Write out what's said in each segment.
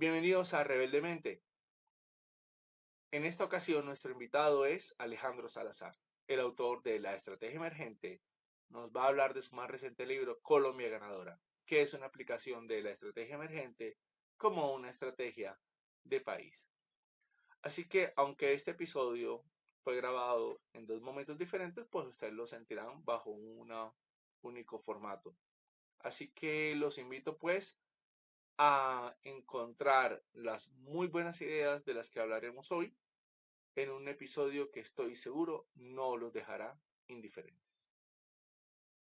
Bienvenidos a Rebeldemente. En esta ocasión nuestro invitado es Alejandro Salazar, el autor de La Estrategia Emergente. Nos va a hablar de su más reciente libro, Colombia Ganadora, que es una aplicación de la estrategia emergente como una estrategia de país. Así que, aunque este episodio fue grabado en dos momentos diferentes, pues ustedes lo sentirán bajo un único formato. Así que los invito pues a encontrar las muy buenas ideas de las que hablaremos hoy en un episodio que estoy seguro no los dejará indiferentes.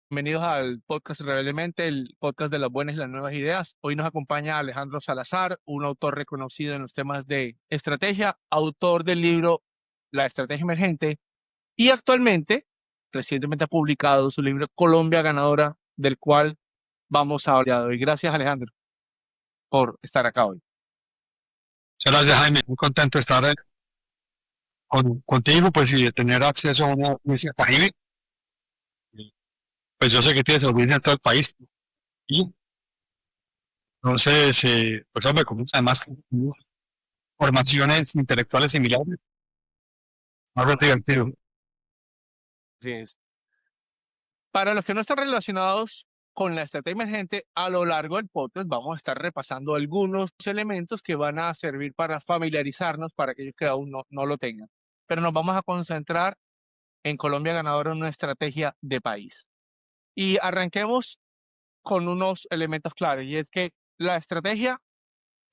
Bienvenidos al podcast Rebeldemente, el podcast de las buenas y las nuevas ideas. Hoy nos acompaña Alejandro Salazar, un autor reconocido en los temas de estrategia, autor del libro La Estrategia Emergente y actualmente, recientemente ha publicado su libro Colombia Ganadora, del cual vamos a hablar hoy. Gracias, Alejandro, por estar acá hoy. Muchas gracias, Jaime. Muy contento de estar contigo, pues, y de tener acceso a una audiencia caribe. Pues yo sé que tienes audiencia en todo el país. Y entonces, pues, hombre, como además tenemos formaciones intelectuales similares, más divertido. Así es. Para los que no están relacionados con la estrategia emergente, a lo largo del podcast vamos a estar repasando algunos elementos que van a servir para familiarizarnos para aquellos que aún no lo tengan. Pero nos vamos a concentrar en Colombia Ganadora, una estrategia de país. Y arranquemos con unos elementos claros, y es que la estrategia,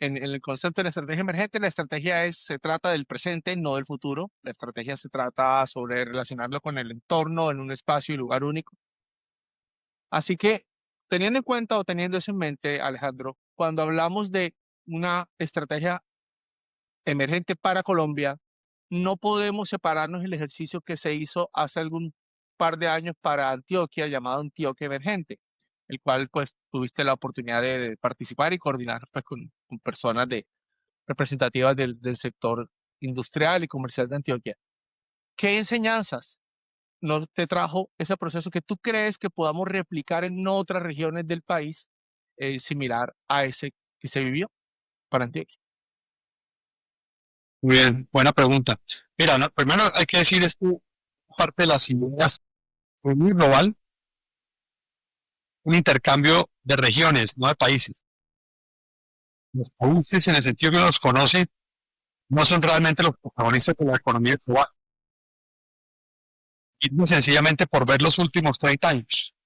en el concepto de la estrategia emergente, la estrategia se trata del presente, no del futuro. La estrategia se trata sobre relacionarlo con el entorno en un espacio y lugar único. Así que, teniendo en cuenta o teniendo eso en mente, Alejandro, cuando hablamos de una estrategia emergente para Colombia, no podemos separarnos del ejercicio que se hizo hace algún par de años para Antioquia, llamado Antioquia Emergente, el cual pues tuviste la oportunidad de participar y coordinar pues, con personas representativas del sector industrial y comercial de Antioquia. ¿Qué enseñanzas no te trajo ese proceso que tú crees que podamos replicar en otras regiones del país similar a ese que se vivió para Antioquia? Muy bien, buena pregunta. Mira, primero hay que decir esto, parte de las ideas fue muy global, un intercambio de regiones, no de países. Los países, en el sentido que uno los conoce, no son realmente los protagonistas de la economía global. Y sencillamente por ver los últimos 30 años.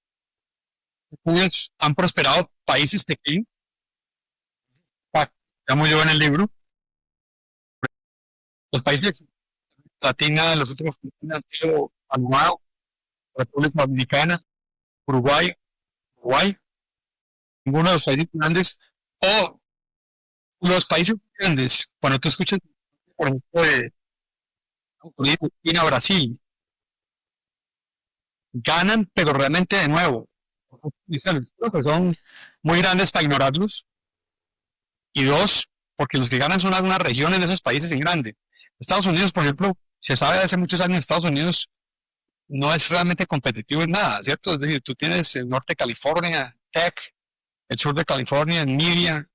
Ellos han prosperado países pequeños, llamo yo en el libro, los países latinos en los últimos 30 años han sido Panamá, República Dominicana, Uruguay, ninguno de los países grandes, o los países grandes, cuando tú escuchas, por ejemplo, de China, Brasil, ganan, pero realmente de nuevo, son muy grandes para ignorarlos, y dos, porque los que ganan son algunas regiones de esos países en grande. Estados Unidos, por ejemplo, se sabe hace muchos años, Estados Unidos no es realmente competitivo en nada, ¿cierto? Es decir, tú tienes el norte de California, tech, el sur de California en media,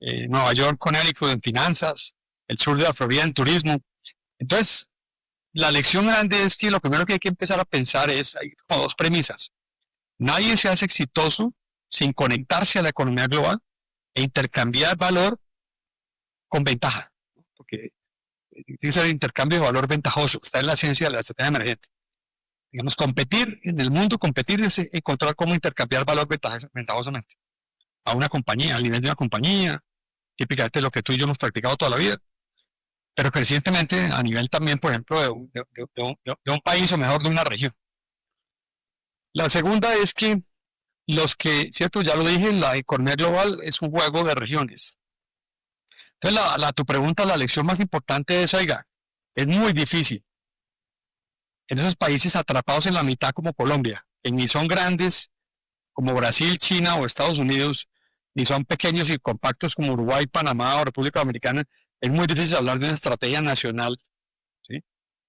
Nueva York, Connecticut en finanzas, el sur de la Florida en turismo. Entonces, la lección grande es que lo primero que hay que empezar a pensar es, hay como dos premisas. Nadie se hace exitoso sin conectarse a la economía global e intercambiar valor con ventaja, porque tiene que ser el intercambio de valor ventajoso, está en la ciencia de la estrategia emergente. Digamos, competir en el mundo, competir es encontrar cómo intercambiar valor ventajosamente a una compañía, al nivel de una compañía, típicamente lo que tú y yo hemos practicado toda la vida, pero crecientemente a nivel también, por ejemplo, de un país o mejor de una región. La segunda es que cierto, ya lo dije, la economía global es un juego de regiones. Entonces, tu pregunta, la lección más importante es, oiga, es muy difícil en esos países atrapados en la mitad como Colombia, que ni son grandes como Brasil, China o Estados Unidos, ni son pequeños y compactos como Uruguay, Panamá o República Dominicana, es muy difícil hablar de una estrategia nacional, ¿sí?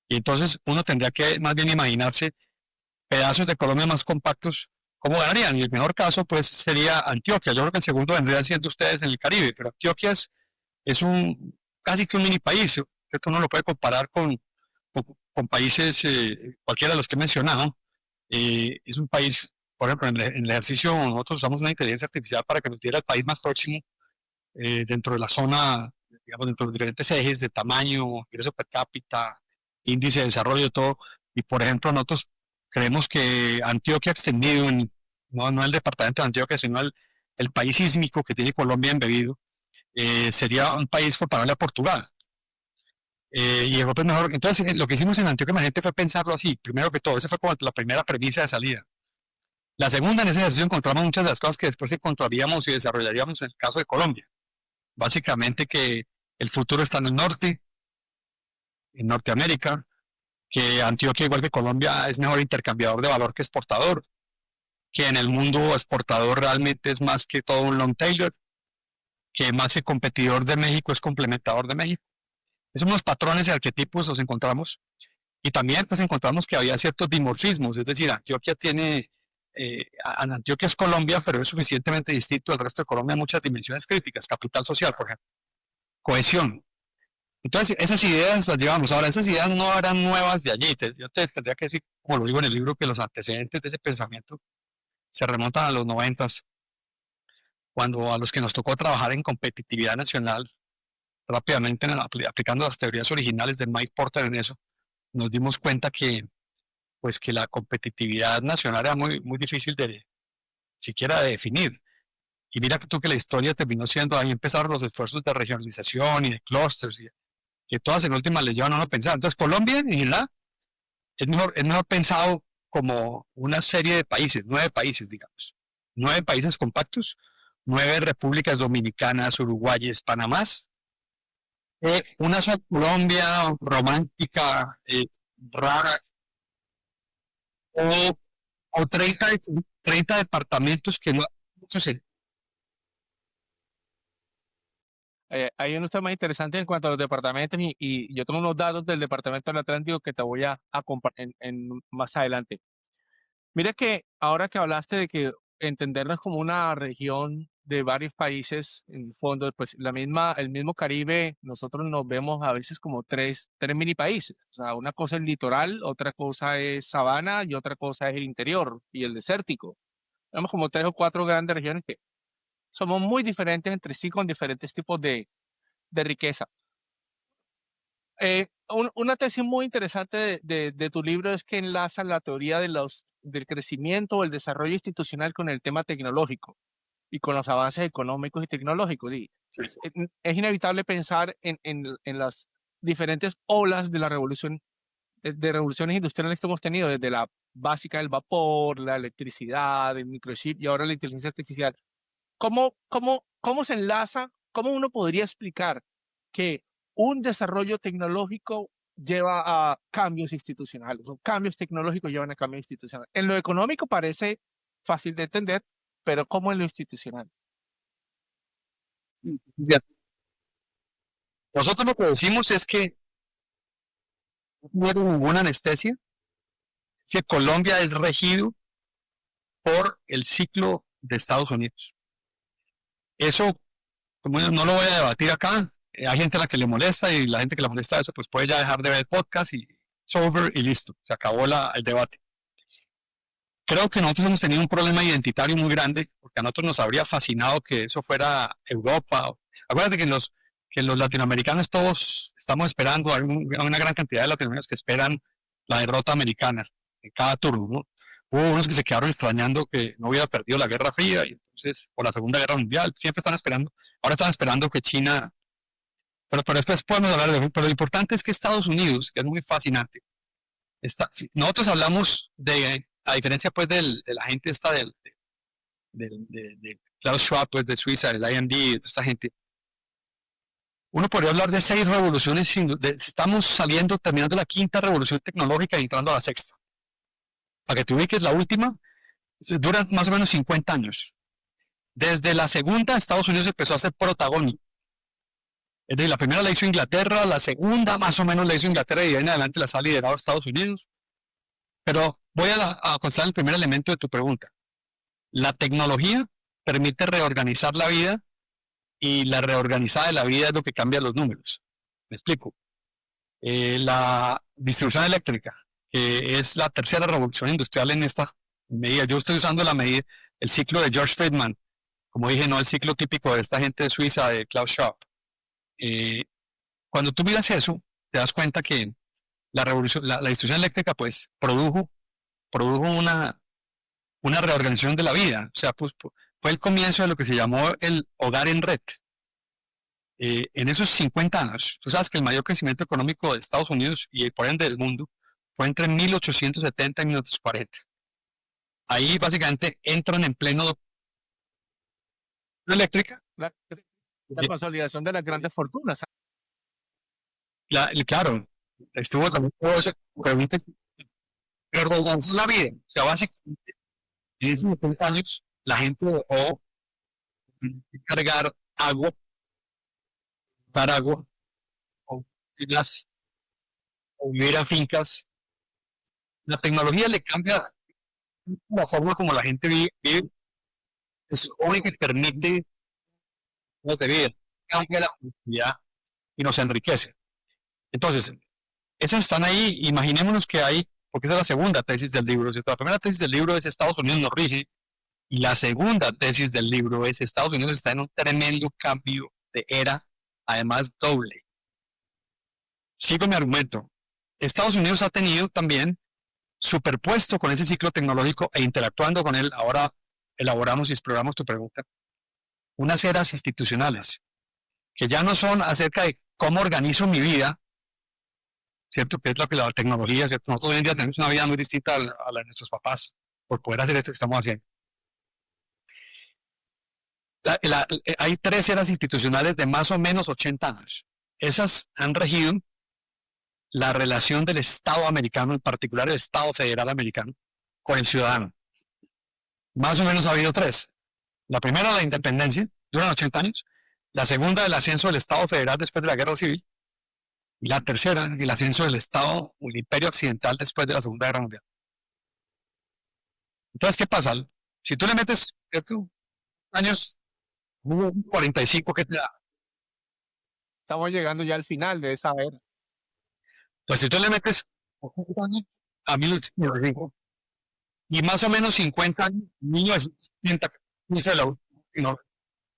Y entonces uno tendría que más bien imaginarse pedazos de Colombia más compactos, ¿cómo ganarían? Y el mejor caso, pues, sería Antioquia. Yo creo que el segundo vendría siendo ustedes en el Caribe, pero Antioquia es es casi que un mini país, que uno lo puede comparar con países, cualquiera de los que he mencionado. Es un país, por ejemplo, en el ejercicio nosotros usamos una inteligencia artificial para que nos diera el país más próximo dentro de la zona, digamos, dentro de los diferentes ejes de tamaño, ingreso per cápita, índice de desarrollo, todo. Y por ejemplo, nosotros creemos que Antioquia extendido, no el departamento de Antioquia, sino el país sísmico que tiene Colombia embebido, sería un país comparable a Portugal. Y Europa es mejor. Entonces, lo que hicimos en Antioquia Emergente fue pensarlo así, primero que todo. Esa fue como la primera premisa de salida. La segunda, en ese ejercicio encontramos muchas de las cosas que después encontraríamos y desarrollaríamos en el caso de Colombia. Básicamente que el futuro está en el norte, en Norteamérica, que Antioquia, igual que Colombia, es mejor intercambiador de valor que exportador, que en el mundo exportador realmente es más que todo un long tailor, que más que competidor de México es complementador de México. Esos unos patrones y arquetipos los encontramos. Y también pues encontramos que había ciertos dimorfismos, es decir, Antioquia tiene, Antioquia es Colombia, pero es suficientemente distinto del resto de Colombia en muchas dimensiones críticas, capital social, por ejemplo, cohesión. Entonces, esas ideas las llevamos. Ahora, esas ideas no eran nuevas de allí. Yo te tendría que decir, como lo digo en el libro, que los antecedentes de ese pensamiento se remontan a los 90, cuando a los que nos tocó trabajar en competitividad nacional, rápidamente aplicando las teorías originales de Mike Porter en eso, nos dimos cuenta pues que la competitividad nacional era muy, muy difícil siquiera de definir. Y mira tú que la historia terminó siendo, ahí empezaron los esfuerzos de regionalización y de clústeres, que todas en última les llevan a uno a pensar. Entonces Colombia, en general, es mejor pensado como una serie de países, 9 países, digamos. 9 países compactos, 9 repúblicas dominicanas, uruguayes, panamás, una sola Colombia romántica, rara, o, o 30 departamentos que no mucho se. Hay unos temas interesantes en cuanto a los departamentos y yo tengo unos datos del Departamento del Atlántico que te voy a compartir más adelante. Mira que ahora que hablaste de que entendernos como una región de varios países, en el fondo, pues el mismo Caribe, nosotros nos vemos a veces como tres mini países. O sea, una cosa es el litoral, otra cosa es sabana y otra cosa es el interior y el desértico. Vemos como 3 o 4 grandes regiones que somos muy diferentes entre sí con diferentes tipos de riqueza. Una tesis muy interesante de tu libro es que enlaza la teoría del crecimiento o el desarrollo institucional con el tema tecnológico y con los avances económicos y tecnológicos. Y es inevitable pensar en las diferentes olas de la revolución, de revoluciones industriales que hemos tenido, desde la básica del vapor, la electricidad, el microchip y ahora la inteligencia artificial. ¿Cómo se enlaza? ¿Cómo uno podría explicar que un desarrollo tecnológico lleva a cambios institucionales o cambios tecnológicos llevan a cambios institucionales? En lo económico parece fácil de entender, pero ¿cómo en lo institucional? Nosotros lo que decimos es que no hay ninguna anestesia, que Colombia es regido por el ciclo de Estados Unidos. Eso, como no lo voy a debatir acá, hay gente a la que le molesta y la gente que le molesta eso, pues puede ya dejar de ver el podcast y it's over y listo, se acabó el debate. Creo que nosotros hemos tenido un problema identitario muy grande, porque a nosotros nos habría fascinado que eso fuera Europa. Acuérdate que los latinoamericanos todos estamos esperando, hay una gran cantidad de latinoamericanos que esperan la derrota americana en cada turno, ¿no? Hubo unos que se quedaron extrañando que no hubiera perdido la Guerra Fría y entonces, o la Segunda Guerra Mundial, siempre están esperando. Ahora están esperando que China, pero después podemos hablar de eso. Pero lo importante es que Estados Unidos, que es muy fascinante, nosotros hablamos a diferencia pues de la gente esta de Klaus Schwab, pues de Suiza, del IMD, de esta gente, uno podría hablar de 6 revoluciones, estamos saliendo, terminando la 5ª revolución tecnológica y entrando a la 6ª. Para que te ubiques, la última dura más o menos 50 años. Desde la segunda, Estados Unidos empezó a ser protagónico. Es decir, la primera la hizo Inglaterra, la segunda más o menos la hizo Inglaterra y de ahí en adelante las ha liderado Estados Unidos. Pero voy a constatar el primer elemento de tu pregunta. La tecnología permite reorganizar la vida y la reorganizada de la vida es lo que cambia los números. Me explico. La distribución eléctrica, que es la tercera revolución industrial en esta medida. Yo estoy usando la medida, el ciclo de George Friedman, como dije, no el ciclo típico de esta gente de Suiza, de Klaus Schwab. Cuando tú miras eso, te das cuenta que la revolución, la distribución eléctrica, pues, produjo una reorganización de la vida. O sea, pues, fue el comienzo de lo que se llamó el hogar en red. En esos 50 años, tú sabes que el mayor crecimiento económico de Estados Unidos y por ende del mundo fue entre 1870 y 1940. Ahí básicamente entran en pleno eléctrica. La consolidación de las grandes fortunas. Claro, estuvo también todo eso que permite reorganizar la vida. O sea, básicamente en esos 50 años la gente dejó de cargar agua, dar agua, o las o vivir a fincas. La tecnología le cambia la forma como la gente vive, es lo único que permite no de vida, cambia la productividad y nos enriquece. Entonces, esas están ahí, imaginémonos que hay, porque esa es la segunda tesis del libro, ¿cierto? La primera tesis del libro es Estados Unidos nos rige, y la segunda tesis del libro es Estados Unidos está en un tremendo cambio de era, además doble. Sigo mi argumento. Estados Unidos ha tenido también superpuesto con ese ciclo tecnológico e interactuando con él, ahora elaboramos y exploramos tu pregunta, unas eras institucionales, que ya no son acerca de cómo organizo mi vida, ¿cierto? Que es lo que la tecnología, ¿cierto? Nosotros hoy en día tenemos una vida muy distinta a la de nuestros papás, por poder hacer esto que estamos haciendo. Hay 3 eras institucionales de más o menos 80 años. Esas han regido la relación del Estado americano, en particular el Estado federal americano, con el ciudadano. Más o menos ha habido 3. La primera, la independencia, duran 80 años. La segunda, el ascenso del Estado federal después de la Guerra Civil. Y la tercera, el ascenso del Estado o el Imperio Occidental después de la Segunda Guerra Mundial. Entonces, ¿qué pasa? Si tú le metes años 45, ¿qué te da? Estamos llegando ya al final de esa era. Pues si tú le metes a 1845 y más o menos 50 años, 1970, la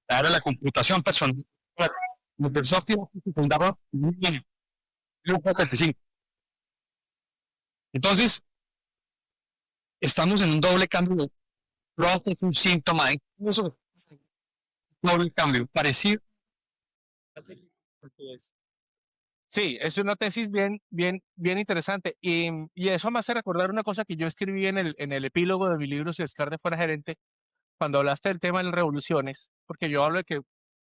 era de la computación personal. Microsoft se fundaba en 1945. Entonces, estamos en un doble cambio de pronto, es un síntoma de eso, doble cambio, parecido. Sí, es una tesis bien interesante. Y eso me hace recordar una cosa que yo escribí en el epílogo de mi libro Si Descartes fuera gerente, cuando hablaste del tema de las revoluciones, porque yo hablo de que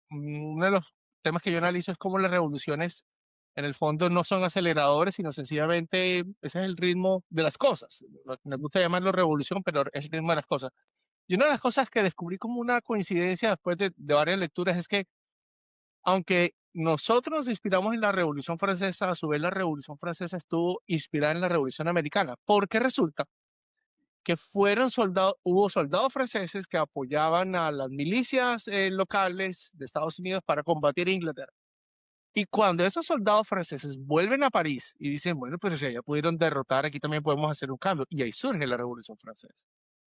uno de los temas que yo analizo es cómo las revoluciones en el fondo no son aceleradores, sino sencillamente ese es el ritmo de las cosas. Nos gusta llamarlo revolución, pero es el ritmo de las cosas. Y una de las cosas que descubrí como una coincidencia después de varias lecturas es que aunque nosotros nos inspiramos en la Revolución Francesa, a su vez la Revolución Francesa estuvo inspirada en la Revolución Americana, porque resulta que hubo soldados franceses que apoyaban a las milicias locales de Estados Unidos para combatir a Inglaterra. Y cuando esos soldados franceses vuelven a París y dicen, bueno, pues si ya pudieron derrotar, aquí también podemos hacer un cambio. Y ahí surge la Revolución Francesa.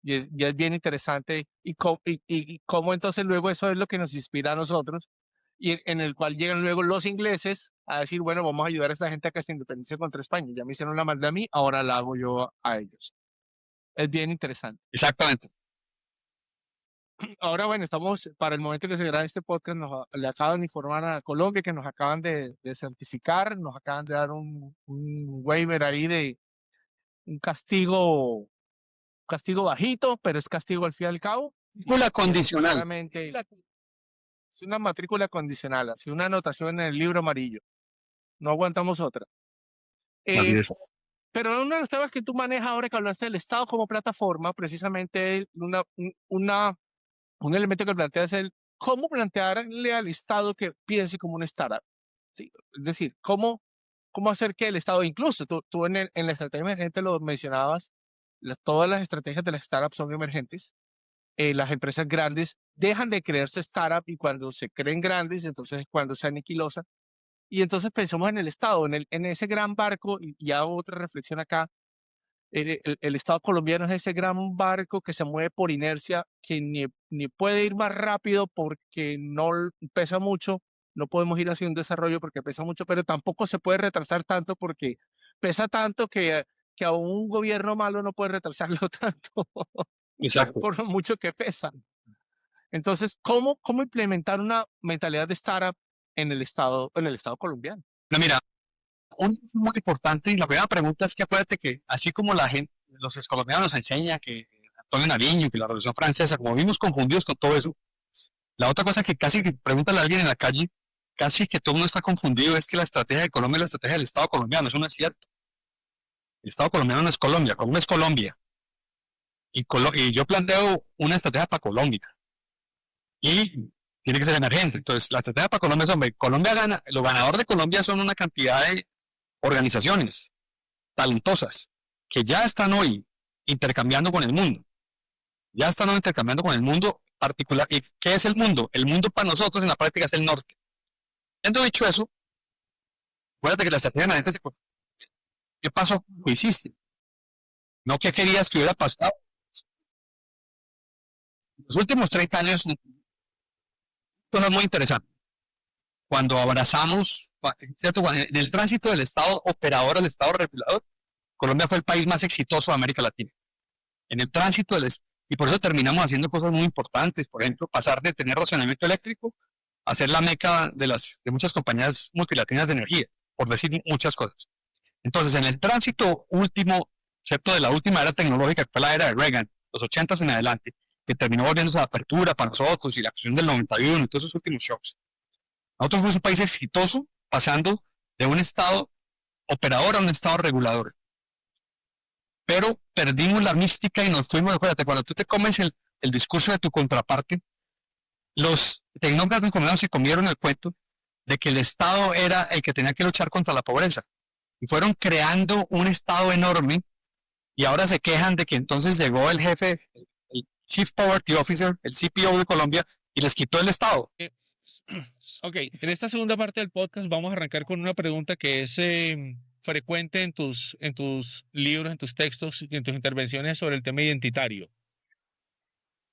Ya es bien interesante y cómo entonces luego eso es lo que nos inspira a nosotros y en el cual llegan luego los ingleses a decir, bueno, vamos a ayudar a esta gente a que se independice contra España. Ya me hicieron la maldad a mí, ahora la hago yo a ellos. Es bien interesante. Exactamente. Ahora, bueno, estamos, para el momento que se graba este podcast, le acaban de informar a Colombia que nos acaban de certificar, nos acaban de dar un waiver ahí de un castigo bajito, pero es castigo al fin y al cabo. Matrícula condicional. Claramente, es una matrícula condicional, así una anotación en el libro amarillo. No aguantamos otra. Así es. Pero uno de los temas que tú manejas ahora que hablaste del Estado como plataforma, precisamente un elemento que planteas es el cómo plantearle al Estado que piense como un startup. ¿Sí? Es decir, cómo hacer que el Estado, incluso tú en la estrategia emergente lo mencionabas, todas las estrategias de las startups son emergentes. las empresas grandes dejan de creerse startup y cuando se creen grandes, entonces es cuando se aniquilosan. Y entonces pensamos en el Estado, en ese gran barco, y hago otra reflexión acá. El Estado colombiano es ese gran barco que se mueve por inercia, que ni puede ir más rápido porque no pesa mucho, no podemos ir hacia un desarrollo porque pesa mucho, pero tampoco se puede retrasar tanto porque pesa tanto que a un gobierno malo no puede retrasarlo tanto Exacto. por lo mucho que pesa. Entonces, ¿cómo implementar una mentalidad de startup en el Estado colombiano? No, mira, un punto muy importante y la primera pregunta es que acuérdate que así como la gente, los colombianos nos enseña que Antonio Nariño, que la Revolución Francesa, como vimos confundidos con todo eso, la otra cosa que casi que pregúntale a alguien en la calle, casi que todo el mundo está confundido es que la estrategia de Colombia es la estrategia del Estado colombiano, eso no es cierto. El Estado colombiano no es Colombia, Colombia es Colombia. Y yo planteo una estrategia para Colombia. Y tiene que ser emergente. Entonces, la estrategia para Colombia es, hombre, Colombia gana, lo ganador de Colombia son una cantidad de organizaciones talentosas que ya están hoy intercambiando con el mundo. Ya están hoy intercambiando con el mundo particular. ¿Y qué es el mundo? El mundo para nosotros en la práctica es el norte. Habiendo dicho eso, acuérdate que la estrategia emergente se construye. ¿Qué pasó? ¿Qué hiciste? No qué querías que hubiera pasado. Los últimos 30 años, cosas muy interesantes. Cuando abrazamos, ¿cierto? En el tránsito del Estado operador al Estado regulador, Colombia fue el país más exitoso de América Latina. En el tránsito del y por eso terminamos haciendo cosas muy importantes, por ejemplo, pasar de tener racionamiento eléctrico a ser la meca de muchas compañías multilaterales de energía, por decir muchas cosas. Entonces, en el tránsito último, ¿cierto? De la última era tecnológica, que fue la era de Reagan, los 80 en adelante, que terminó volviéndose a apertura para nosotros y la acción del 91 y todos esos últimos shocks. Nosotros fuimos un país exitoso pasando de un Estado operador a un Estado regulador. Pero perdimos la mística y nos fuimos, acuérdate, cuando tú te comes el discurso de tu contraparte, los tecnócratas colombianos se comieron el cuento de que el Estado era el que tenía que luchar contra la pobreza. Y fueron creando un Estado enorme y ahora se quejan de que entonces llegó el jefe, el Chief Poverty Officer, el CPO de Colombia, y les quitó el Estado. Ok, en esta segunda parte del podcast vamos a arrancar con una pregunta que es frecuente en tus libros, en tus textos y en tus intervenciones sobre el tema identitario.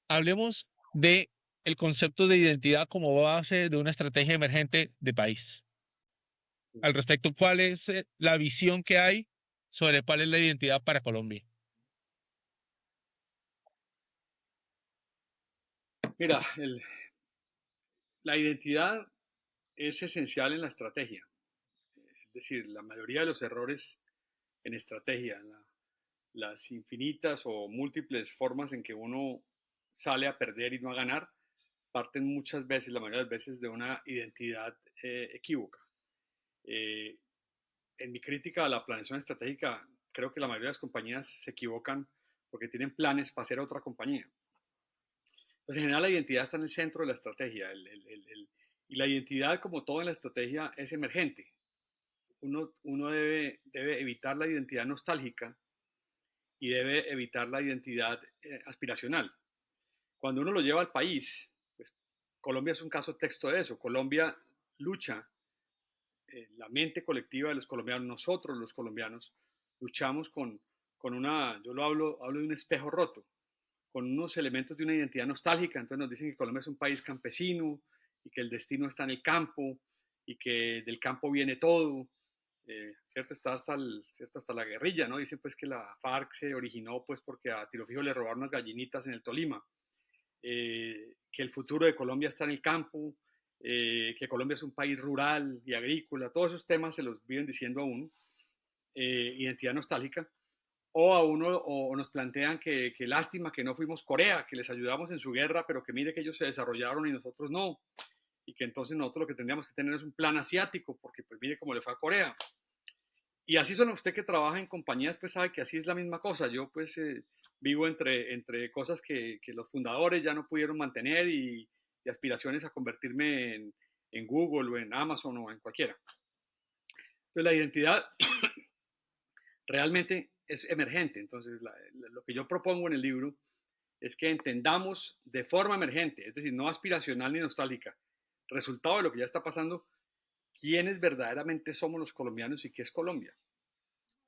Hablemos de el concepto de identidad como base de una estrategia emergente de país. Al respecto, ¿cuál es la visión que hay sobre cuál es la identidad para Colombia? Mira, la identidad es esencial en la estrategia. Es decir, la mayoría de los errores en estrategia, las infinitas o múltiples formas en que uno sale a perder y no a ganar, parten muchas veces, la mayoría de las veces, de una identidad equívoca. Eh, en mi crítica a la planeación estratégica, creo que la mayoría de las compañías se equivocan porque tienen planes para hacer otra compañía. Entonces, en general, la identidad está en el centro de la estrategia. Y la identidad, como todo en la estrategia, es emergente. Uno debe evitar la identidad nostálgica y debe evitar la identidad aspiracional. Cuando uno lo lleva al país, pues Colombia es un caso texto de eso. Colombia lucha, la mente colectiva de los colombianos, nosotros los colombianos, luchamos con yo hablo de un espejo roto, con unos elementos de una identidad nostálgica. Entonces nos dicen que Colombia es un país campesino y que el destino está en el campo y que del campo viene todo. ¿Cierto? ¿Cierto? Hasta la guerrilla, ¿no? Dicen pues que la FARC se originó pues porque a Tiro Fijo le robaron unas gallinitas en el Tolima. Que el futuro de Colombia está en el campo, que Colombia es un país rural y agrícola, todos esos temas se los viven diciendo a uno, identidad nostálgica, o a uno o nos plantean que lástima que no fuimos Corea, que les ayudamos en su guerra, pero que mire que ellos se desarrollaron y nosotros no, y que entonces nosotros lo que tendríamos que tener es un plan asiático, porque pues mire cómo le fue a Corea. Y así son usted que trabaja en compañías, pues sabe que así es la misma cosa. Yo pues vivo entre cosas que los fundadores ya no pudieron mantener y aspiraciones a convertirme en Google o en Amazon o en cualquiera. Entonces la identidad realmente es emergente. Entonces lo que yo propongo en el libro es que entendamos de forma emergente, es decir, no aspiracional ni nostálgica, resultado de lo que ya está pasando, quiénes verdaderamente somos los colombianos y qué es Colombia.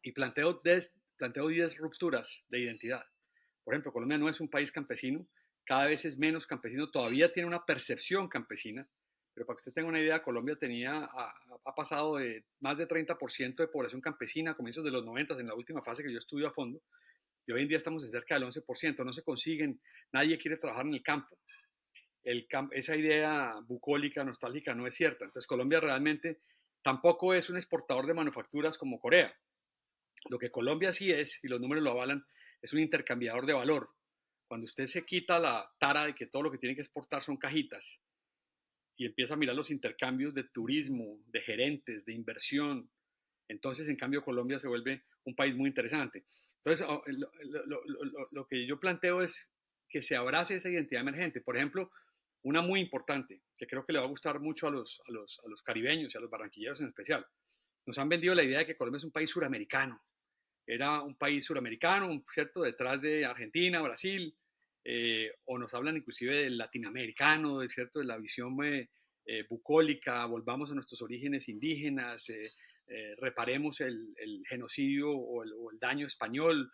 Y planteo 10 rupturas de identidad. Por ejemplo, Colombia no es un país campesino, cada vez es menos campesino, todavía tiene una percepción campesina, pero para que usted tenga una idea, Colombia ha pasado de más de 30% de población campesina a comienzos de los 90, en la última fase que yo estudio a fondo, y hoy en día estamos en cerca del 11%, no se consiguen, nadie quiere trabajar en el campo. Esa idea bucólica, nostálgica, no es cierta. Entonces, Colombia realmente tampoco es un exportador de manufacturas como Corea. Lo que Colombia sí es, y los números lo avalan, es un intercambiador de valor. Cuando usted se quita la tara de que todo lo que tiene que exportar son cajitas y empieza a mirar los intercambios de turismo, de gerentes, de inversión, entonces en cambio Colombia se vuelve un país muy interesante. Entonces lo que yo planteo es que se abrace esa identidad emergente. Por ejemplo, una muy importante, que creo que le va a gustar mucho a los caribeños y a los barranquilleros en especial. Nos han vendido la idea de que Colombia es un país suramericano. Era un país suramericano, ¿cierto? Detrás de Argentina, Brasil, o nos hablan inclusive del latinoamericano, ¿cierto? De la visión bucólica, volvamos a nuestros orígenes indígenas, reparemos el genocidio o el daño español,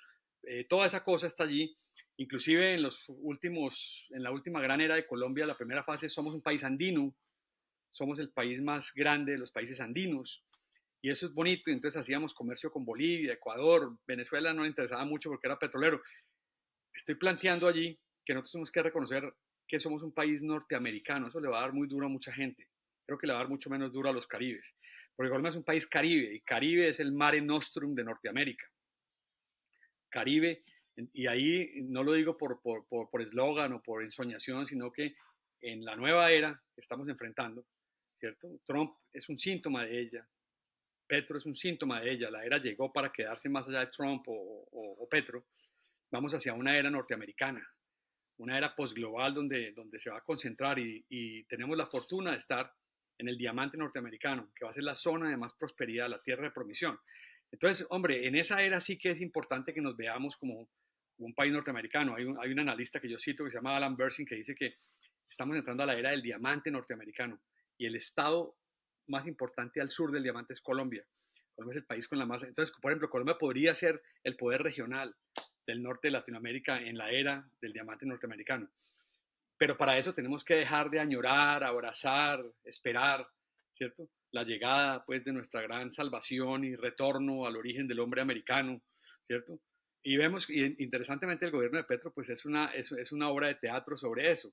toda esa cosa está allí. Inclusive en la última gran era de Colombia, la primera fase, somos un país andino, somos el país más grande de los países andinos, y eso es bonito. Y entonces hacíamos comercio con Bolivia, Ecuador, Venezuela no le interesaba mucho porque era petrolero. Estoy planteando allí que nosotros tenemos que reconocer que somos un país norteamericano. Eso le va a dar muy duro a mucha gente. Creo que le va a dar mucho menos duro a los caribes. Porque Colombia es un país caribe y Caribe es el mare nostrum de Norteamérica. Caribe, y ahí no lo digo por eslogan o por ensoñación, sino que en la nueva era que estamos enfrentando, ¿cierto? Trump es un síntoma de ella, Petro es un síntoma de ella, la era llegó para quedarse más allá de Trump o Petro, vamos hacia una era norteamericana, una era postglobal donde se va a concentrar y tenemos la fortuna de estar en el diamante norteamericano, que va a ser la zona de más prosperidad, la tierra de promisión. Entonces, hombre, en esa era sí que es importante que nos veamos como un país norteamericano. Hay un analista que yo cito que se llama Alan Bersing que dice que estamos entrando a la era del diamante norteamericano y el estado más importante al sur del diamante es Colombia. Colombia es el país con la más... Entonces, por ejemplo, Colombia podría ser el poder regional del norte de Latinoamérica en la era del diamante norteamericano. Pero para eso tenemos que dejar de añorar, abrazar, esperar, ¿cierto? La llegada, pues, de nuestra gran salvación y retorno al origen del hombre americano, ¿cierto? Y vemos, y interesantemente, el gobierno de Petro, pues, es una obra de teatro sobre eso.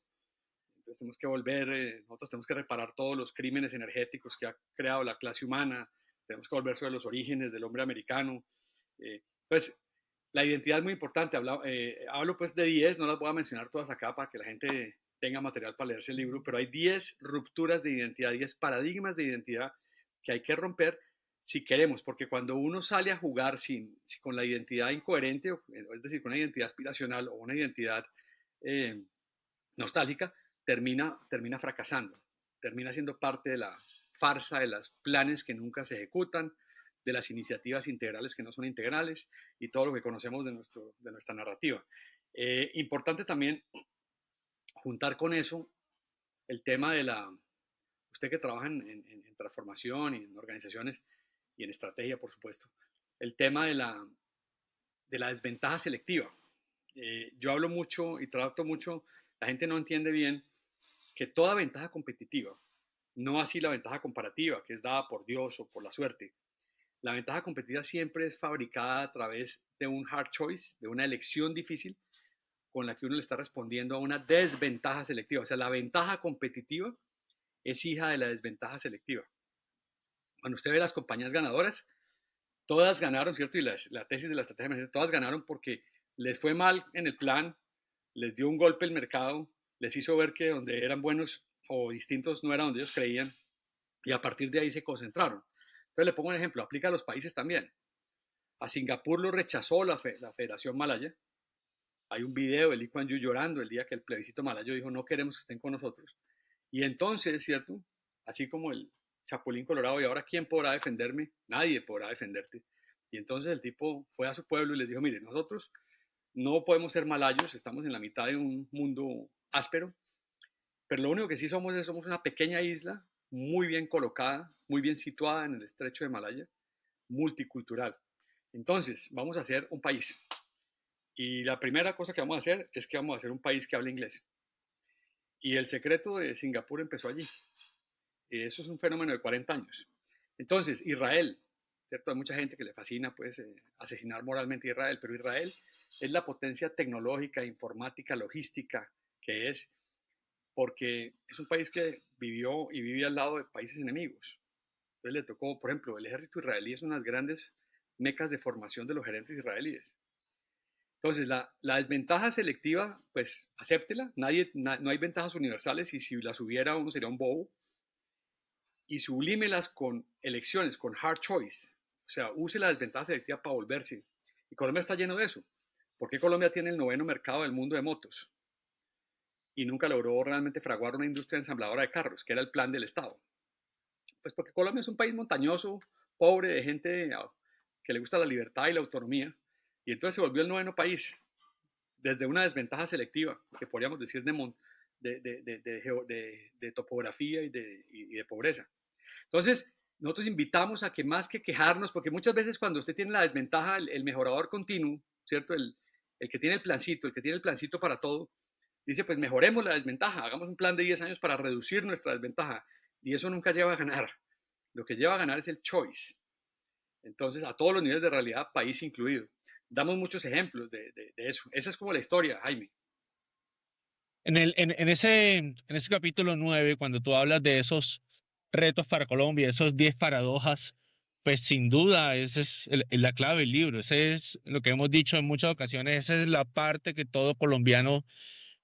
Entonces tenemos que volver, nosotros tenemos que reparar todos los crímenes energéticos que ha creado la clase humana, tenemos que volver sobre los orígenes del hombre americano. Pues la identidad es muy importante. Hablo pues de 10, no las voy a mencionar todas acá para que la gente tenga material para leerse el libro, pero hay 10 rupturas de identidad, 10 paradigmas de identidad que hay que romper si queremos, porque cuando uno sale a jugar con la identidad incoherente, es decir, con una identidad aspiracional o una identidad nostálgica, termina fracasando, termina siendo parte de la farsa de los planes que nunca se ejecutan, de las iniciativas integrales que no son integrales y todo lo que conocemos de nuestra narrativa. Importante también juntar con eso el tema de usted que trabaja en transformación y en organizaciones y en estrategia, por supuesto, el tema de la desventaja selectiva. Yo hablo mucho y trato mucho, la gente no entiende bien que toda ventaja competitiva, no así la ventaja comparativa, que es dada por Dios o por la suerte, la ventaja competitiva siempre es fabricada a través de un hard choice, de una elección difícil con la que uno le está respondiendo a una desventaja selectiva. O sea, la ventaja competitiva es hija de la desventaja selectiva. Cuando usted ve las compañías ganadoras, todas ganaron, ¿cierto? Y la tesis de la estrategia emergente, todas ganaron porque les fue mal en el plan, les dio un golpe el mercado, les hizo ver que donde eran buenos o distintos no era donde ellos creían, y a partir de ahí se concentraron. Entonces le pongo un ejemplo, aplica a los países también. A Singapur lo rechazó la Federación Malaya. Hay un video de Lee Kuan Yew llorando el día que el plebiscito malayo dijo no queremos que estén con nosotros. Y entonces, ¿cierto? Así como el Chapulín Colorado, ¿y ahora quién podrá defenderme? Nadie podrá defenderte. Y entonces el tipo fue a su pueblo y les dijo, mire, nosotros no podemos ser malayos, estamos en la mitad de un mundo áspero, pero lo único que sí somos una pequeña isla muy bien colocada, muy bien situada en el estrecho de Malaya, multicultural. Entonces, vamos a hacer un país. Y la primera cosa que vamos a hacer es que vamos a hacer un país que hable inglés. Y el secreto de Singapur empezó allí. Y eso es un fenómeno de 40 años. Entonces, Israel, ¿cierto? Hay mucha gente que le fascina pues, asesinar moralmente a Israel, pero Israel es la potencia tecnológica, informática, logística que es, porque es un país que vivió y vive al lado de países enemigos. Entonces le tocó, por ejemplo, el ejército israelí es unas grandes mecas de formación de los gerentes israelíes. Entonces, la desventaja selectiva, pues acéptela, no hay ventajas universales y si las hubiera uno sería un bobo. Y sublímelas con elecciones, con hard choice. O sea, use la desventaja selectiva para volverse. Y Colombia está lleno de eso. ¿Por qué Colombia tiene el 9º mercado del mundo de motos? Y nunca logró realmente fraguar una industria ensambladora de carros, que era el plan del Estado. Pues porque Colombia es un país montañoso, pobre, de gente que le gusta la libertad y la autonomía. Y entonces se volvió el 9º país, desde una desventaja selectiva, que podríamos decir de topografía y de pobreza. Entonces, nosotros invitamos a que más que quejarnos, porque muchas veces cuando usted tiene la desventaja, el mejorador continuo, ¿cierto? El que tiene el plancito para todo, dice, pues mejoremos la desventaja, hagamos un plan de 10 años para reducir nuestra desventaja. Y eso nunca lleva a ganar. Lo que lleva a ganar es el choice. Entonces, a todos los niveles de realidad, país incluido. Damos muchos ejemplos de eso. Esa es como la historia, Jaime. En ese capítulo 9, cuando tú hablas de esos retos para Colombia, esos 10 paradojas, pues sin duda esa es la clave del libro. Ese es lo que hemos dicho en muchas ocasiones, esa es la parte que todo colombiano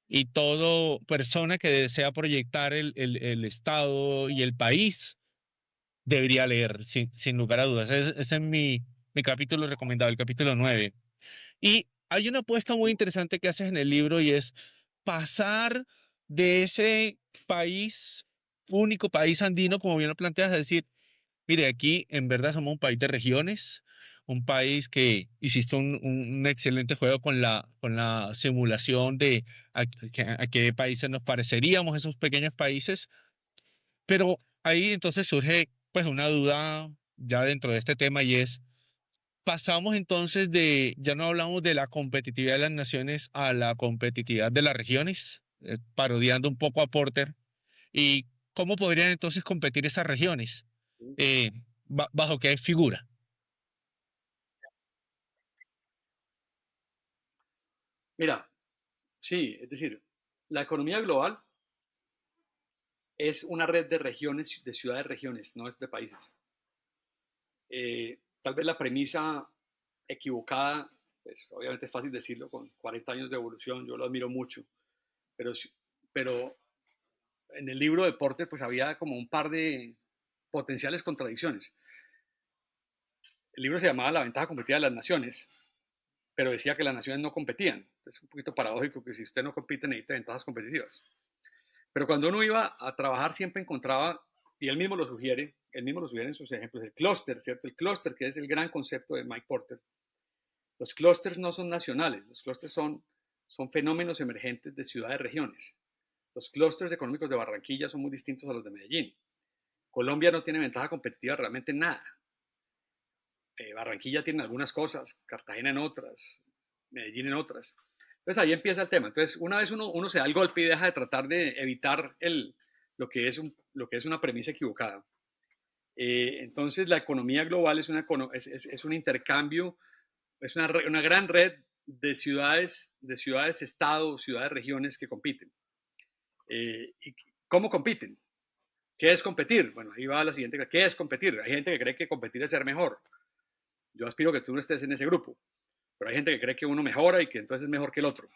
y todo persona que desea proyectar el Estado y el país debería leer, sin lugar a dudas. Ese es mi capítulo recomendado, el capítulo 9. Y hay una apuesta muy interesante que haces en el libro y es pasar de ese país, único país andino, como bien lo planteas, a decir, mire, aquí en verdad somos un país de regiones, un país que hiciste un excelente juego con la simulación de a qué países nos pareceríamos, esos pequeños países, pero ahí entonces surge pues una duda ya dentro de este tema y es, pasamos entonces ya no hablamos de la competitividad de las naciones a la competitividad de las regiones, parodiando un poco a Porter, y cómo podrían entonces competir esas regiones, Eh, bajo qué figura. Mira, sí, es decir, la economía global es una red de regiones, de ciudades-regiones, no es de países. Tal vez la premisa equivocada, pues obviamente es fácil decirlo con 40 años de evolución, yo lo admiro mucho, pero, pero en el libro de Porter pues había como un par de potenciales contradicciones. El libro se llamaba La ventaja competitiva de las naciones, pero decía que las naciones no competían. Es un poquito paradójico que si usted no compite necesita ventajas competitivas. Pero cuando uno iba a trabajar siempre encontraba, y él mismo lo sugiere en sus ejemplos, el clúster, ¿cierto? El clúster, que es el gran concepto de Mike Porter. Los clústeres no son nacionales, los clústeres son fenómenos emergentes de ciudades-regiones. Los clústeres económicos de Barranquilla son muy distintos a los de Medellín. Colombia no tiene ventaja competitiva realmente en nada. Barranquilla tiene algunas cosas, Cartagena en otras, Medellín en otras. Entonces ahí empieza el tema. Entonces una vez uno se da el golpe y deja de tratar de evitar lo que es una premisa equivocada. Entonces la economía global es un intercambio, es una gran red de ciudades, estados, ciudades, regiones que compiten. ¿Y cómo compiten? ¿Qué es competir? Bueno, ahí va la siguiente. ¿Qué es competir? Hay gente que cree que competir es ser mejor. Yo aspiro que tú no estés en ese grupo, pero hay gente que cree que uno mejora y que entonces es mejor que el otro.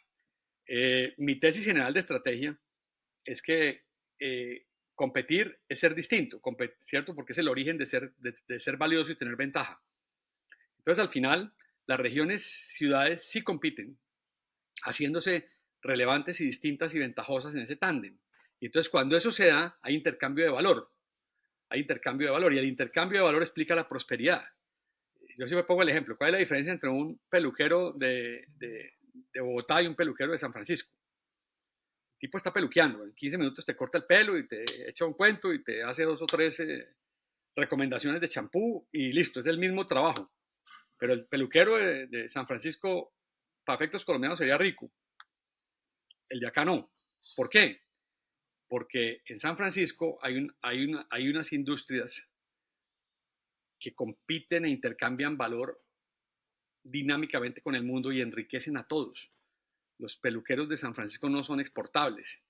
Mi tesis general de estrategia es que competir es ser distinto, ¿cierto? Porque es el origen de ser valioso y tener ventaja. Entonces, al final, las regiones, ciudades sí compiten, haciéndose relevantes y distintas y ventajosas en ese tándem. Y entonces, cuando eso se da, hay intercambio de valor. Hay intercambio de valor y el intercambio de valor explica la prosperidad. Yo siempre pongo el ejemplo. ¿Cuál es la diferencia entre un peluquero de de Bogotá y un peluquero de San Francisco. El tipo está peluqueando, en 15 minutos te corta el pelo y te echa un cuento y te hace 2 o 3 recomendaciones de champú y listo, es el mismo trabajo. Pero el peluquero de San Francisco, para efectos colombianos, sería rico. El de acá no. ¿Por qué? Porque en San Francisco hay unas industrias que compiten e intercambian valor dinámicamente con el mundo y enriquecen a todos. Los peluqueros de San Francisco no son exportables,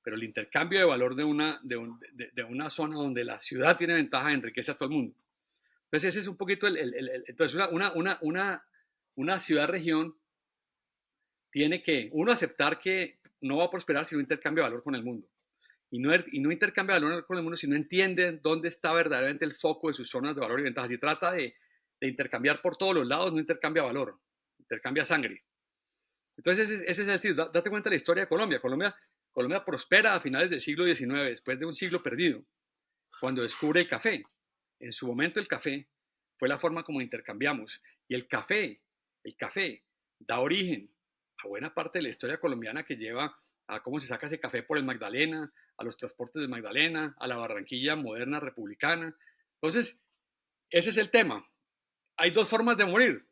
pero el intercambio de valor de una zona donde la ciudad tiene ventaja enriquece a todo el mundo. Entonces ese es un poquito entonces una ciudad-región tiene que, uno, aceptar que no va a prosperar si no intercambia valor con el mundo. Y no intercambia valor con el mundo si no entiende dónde está verdaderamente el foco de sus zonas de valor y ventaja. Si trata de intercambiar por todos los lados, no intercambia valor, intercambia sangre. Entonces ese es el sentido. Date cuenta de la historia de Colombia. Colombia prospera a finales del siglo XIX, después de un siglo perdido, cuando descubre el café. En su momento el café fue la forma como intercambiamos. Y el café da origen a buena parte de la historia colombiana, que lleva a cómo se saca ese café por el Magdalena, a los transportes del Magdalena, a la Barranquilla moderna republicana. Entonces, ese es el tema. Hay 2 formas de morir.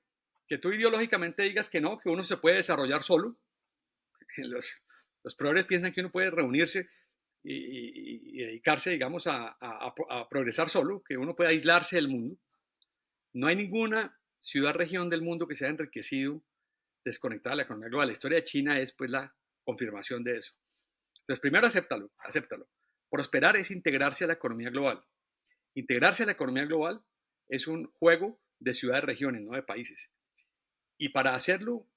Que tú ideológicamente digas que no, que uno se puede desarrollar solo. Los progres piensan que uno puede reunirse y dedicarse, digamos, a progresar solo, que uno puede aislarse del mundo. No hay ninguna ciudad-región del mundo que se haya enriquecido desconectada de la economía global. La historia de China es, pues, la confirmación de eso. Entonces, primero acéptalo. Prosperar es integrarse a la economía global. Integrarse a la economía global es un juego de ciudades-regiones, no de países. Y para hacerlo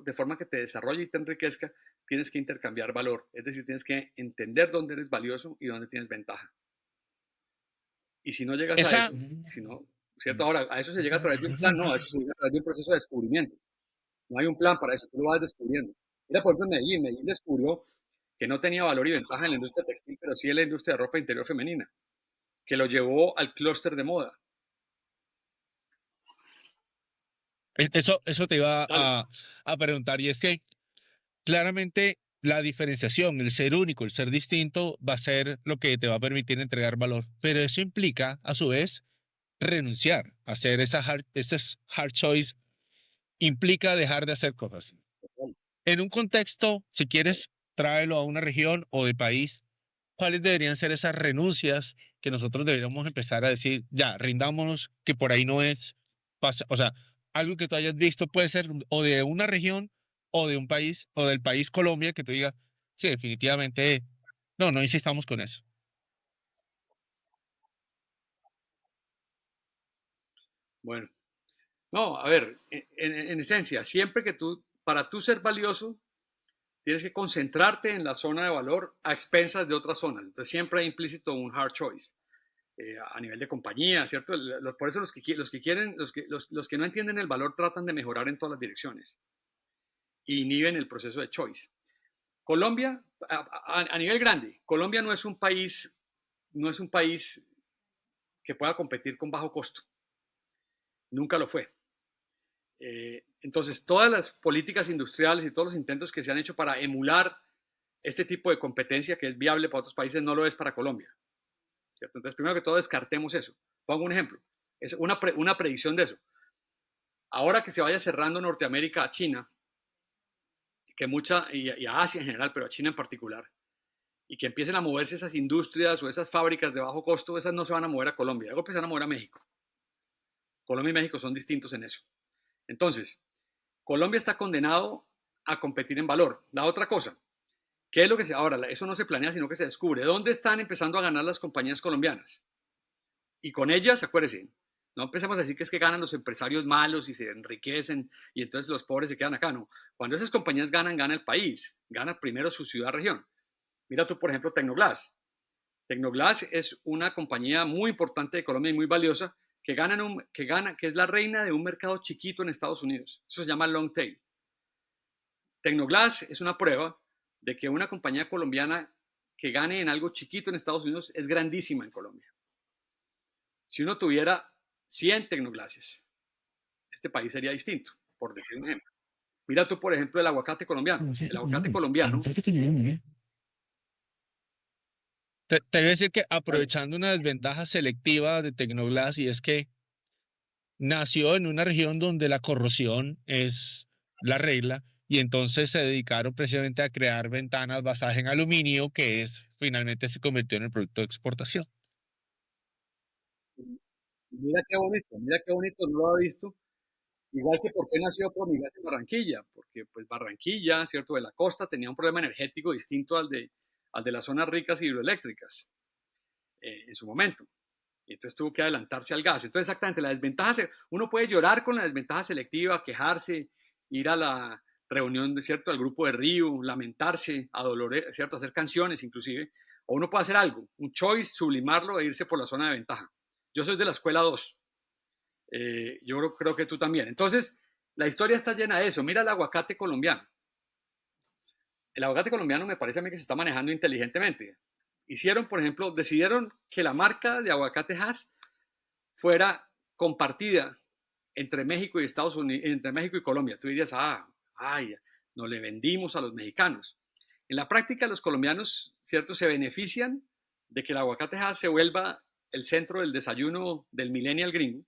de forma que te desarrolle y te enriquezca, tienes que intercambiar valor. Es decir, tienes que entender dónde eres valioso y dónde tienes ventaja. Y si no llegas a eso, ¿cierto? Ahora, a eso se llega a través de un plan, no, a eso se llega a través de un proceso de descubrimiento. No hay un plan para eso, tú lo vas descubriendo. Mira, por ejemplo, Medellín descubrió que no tenía valor y ventaja en la industria textil, pero sí en la industria de ropa interior femenina, que lo llevó al clúster de moda. Eso te iba Dale. a preguntar, y es que claramente la diferenciación, el ser único, el ser distinto, va a ser lo que te va a permitir entregar valor, pero eso implica, a su vez, renunciar, hacer esas hard choice, implica dejar de hacer cosas. En un contexto, si quieres, tráelo a una región o de país, ¿cuáles deberían ser esas renuncias que nosotros deberíamos empezar a decir, ya, rindámonos, que por ahí no es, o sea, algo que tú hayas visto puede ser o de una región o de un país, o del país Colombia, que tú digas, sí, definitivamente, no insistamos con eso. Bueno, no, a ver, en esencia, siempre que para tú ser valioso, tienes que concentrarte en la zona de valor a expensas de otras zonas. Entonces siempre hay implícito un hard choice. A nivel de compañía, ¿cierto? Por eso los que no entienden el valor tratan de mejorar en todas las direcciones y inhiben el proceso de choice. Colombia, a nivel grande, Colombia no es un país que pueda competir con bajo costo. Nunca lo fue. Entonces, todas las políticas industriales y todos los intentos que se han hecho para emular este tipo de competencia que es viable para otros países no lo es para Colombia. ¿Cierto? Entonces, primero que todo, descartemos eso. Pongo un ejemplo. Es una predicción de eso. Ahora que se vaya cerrando Norteamérica a China, y a Asia en general, pero a China en particular, y que empiecen a moverse esas industrias o esas fábricas de bajo costo, esas no se van a mover a Colombia, luego empiezan a mover a México. Colombia y México son distintos en eso. Entonces, Colombia está condenado a competir en valor. La otra cosa, ¿qué es lo que ahora? Eso no se planea, sino que se descubre. ¿Dónde están empezando a ganar las compañías colombianas? Y con ellas, acuérdense, no empecemos a decir que es que ganan los empresarios malos y se enriquecen y entonces los pobres se quedan acá, no. Cuando esas compañías ganan, gana el país, gana primero su ciudad-región. Mira tú, por ejemplo, Tecnoglass. Tecnoglass es una compañía muy importante de Colombia y muy valiosa que es la reina de un mercado chiquito en Estados Unidos. Eso se llama long tail. Tecnoglass es una prueba de que una compañía colombiana que gane en algo chiquito en Estados Unidos es grandísima en Colombia. Si uno tuviera 100 Tecnoglasses, este país sería distinto, por decir un ejemplo. Mira tú, por ejemplo, el aguacate colombiano. El aguacate colombiano, Te voy a decir que vale, aprovechando una desventaja selectiva de Tecnoglass, y es que nació en una región donde la corrosión es la regla, y entonces se dedicaron precisamente a crear ventanas basadas en aluminio, que es finalmente se convirtió en el producto de exportación. mira qué bonito, no lo había visto. Igual que por qué nació Promigas en Barranquilla, porque pues Barranquilla, ¿cierto? De la costa tenía un problema energético distinto al de las zonas ricas hidroeléctricas en su momento. Y entonces tuvo que adelantarse al gas. Entonces, exactamente, la desventaja, uno puede llorar con la desventaja selectiva, quejarse, ir a la reunión, ¿cierto? Al grupo de Río, lamentarse, ¿cierto? Hacer canciones inclusive. O uno puede hacer algo, un choice, sublimarlo e irse por la zona de ventaja. Yo soy de la escuela 2. Yo creo que tú también. Entonces, la historia está llena de eso. Mira el aguacate colombiano. El aguacate colombiano me parece a mí que se está manejando inteligentemente. Hicieron, por ejemplo, decidieron que la marca de aguacate Hass fuera compartida entre México y Estados Unidos, entre México y Colombia. Tú dirías, ay, nos le vendimos a los mexicanos. En la práctica, los colombianos, ¿cierto?, se benefician de que el aguacate Hass se vuelva el centro del desayuno del millennial gringo.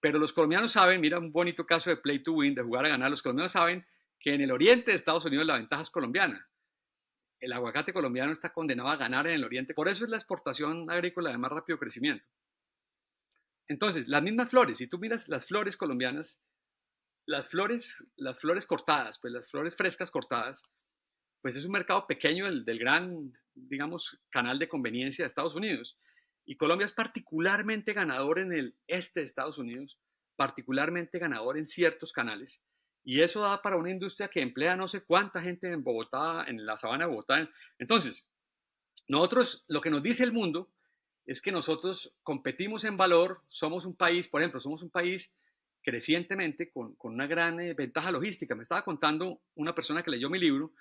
Pero los colombianos saben, mira un bonito caso de play to win, de jugar a ganar, los colombianos saben que en el oriente de Estados Unidos la ventaja es colombiana. El aguacate colombiano está condenado a ganar en el oriente, por eso es la exportación agrícola de más rápido crecimiento. Entonces, las mismas flores, si tú miras las flores colombianas, las flores cortadas, pues las flores frescas cortadas, pues es un mercado pequeño del gran, digamos, canal de conveniencia de Estados Unidos. Y Colombia es particularmente ganador en el este de Estados Unidos, particularmente ganador en ciertos canales. Y eso da para una industria que emplea no sé cuánta gente en Bogotá, en la sabana de Bogotá. Entonces, nosotros, lo que nos dice el mundo es que nosotros competimos en valor, somos un país, por ejemplo, somos un país crecientemente con una gran ventaja logística. Me estaba contando una persona que leyó mi libro,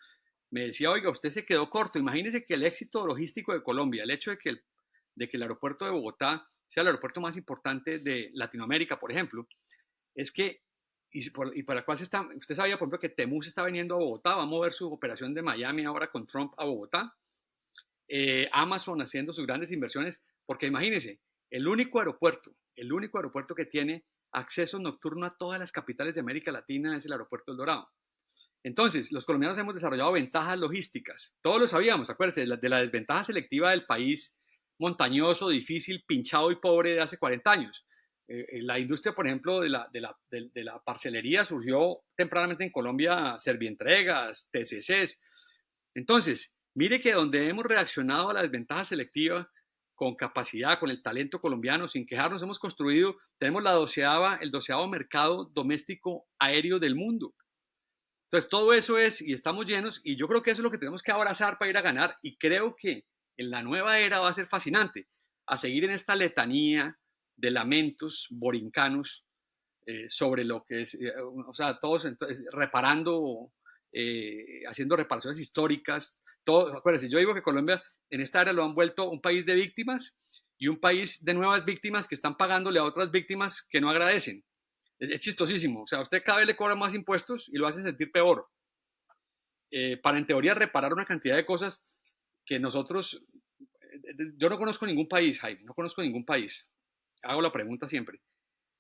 me decía, oiga, usted se quedó corto. Imagínese que el éxito logístico de Colombia, el hecho de que el aeropuerto de Bogotá sea el aeropuerto más importante de Latinoamérica, por ejemplo, es que, y para cuál usted sabía, por ejemplo, que Temu está viniendo a Bogotá, va a mover su operación de Miami ahora con Trump a Bogotá, Amazon haciendo sus grandes inversiones, porque imagínense, el único aeropuerto que tiene acceso nocturno a todas las capitales de América Latina es el aeropuerto El Dorado. Entonces, los colombianos hemos desarrollado ventajas logísticas. Todos lo sabíamos, acuérdense, de la desventaja selectiva del país montañoso, difícil, pinchado y pobre de hace 40 años. La industria, por ejemplo, de la parcelería surgió tempranamente en Colombia, Servientregas, TCCs. Entonces, mire que donde hemos reaccionado a la desventaja selectiva con capacidad, con el talento colombiano, sin quejarnos, hemos construido, tenemos el 12º mercado doméstico aéreo del mundo. Entonces, todo eso es, y estamos llenos, y yo creo que eso es lo que tenemos que abrazar para ir a ganar, y creo que en la nueva era va a ser fascinante, a seguir en esta letanía de lamentos borincanos sobre lo que es, o sea, todos entonces, reparando, haciendo reparaciones históricas, todo, acuérdense, yo digo que Colombia en esta era lo han vuelto un país de víctimas y un país de nuevas víctimas que están pagándole a otras víctimas que no agradecen. Es chistosísimo. O sea, usted cada vez le cobra más impuestos y lo hace sentir peor. Para en teoría reparar una cantidad de cosas que nosotros, yo no conozco ningún país, Jaime, no conozco ningún país. Hago la pregunta siempre.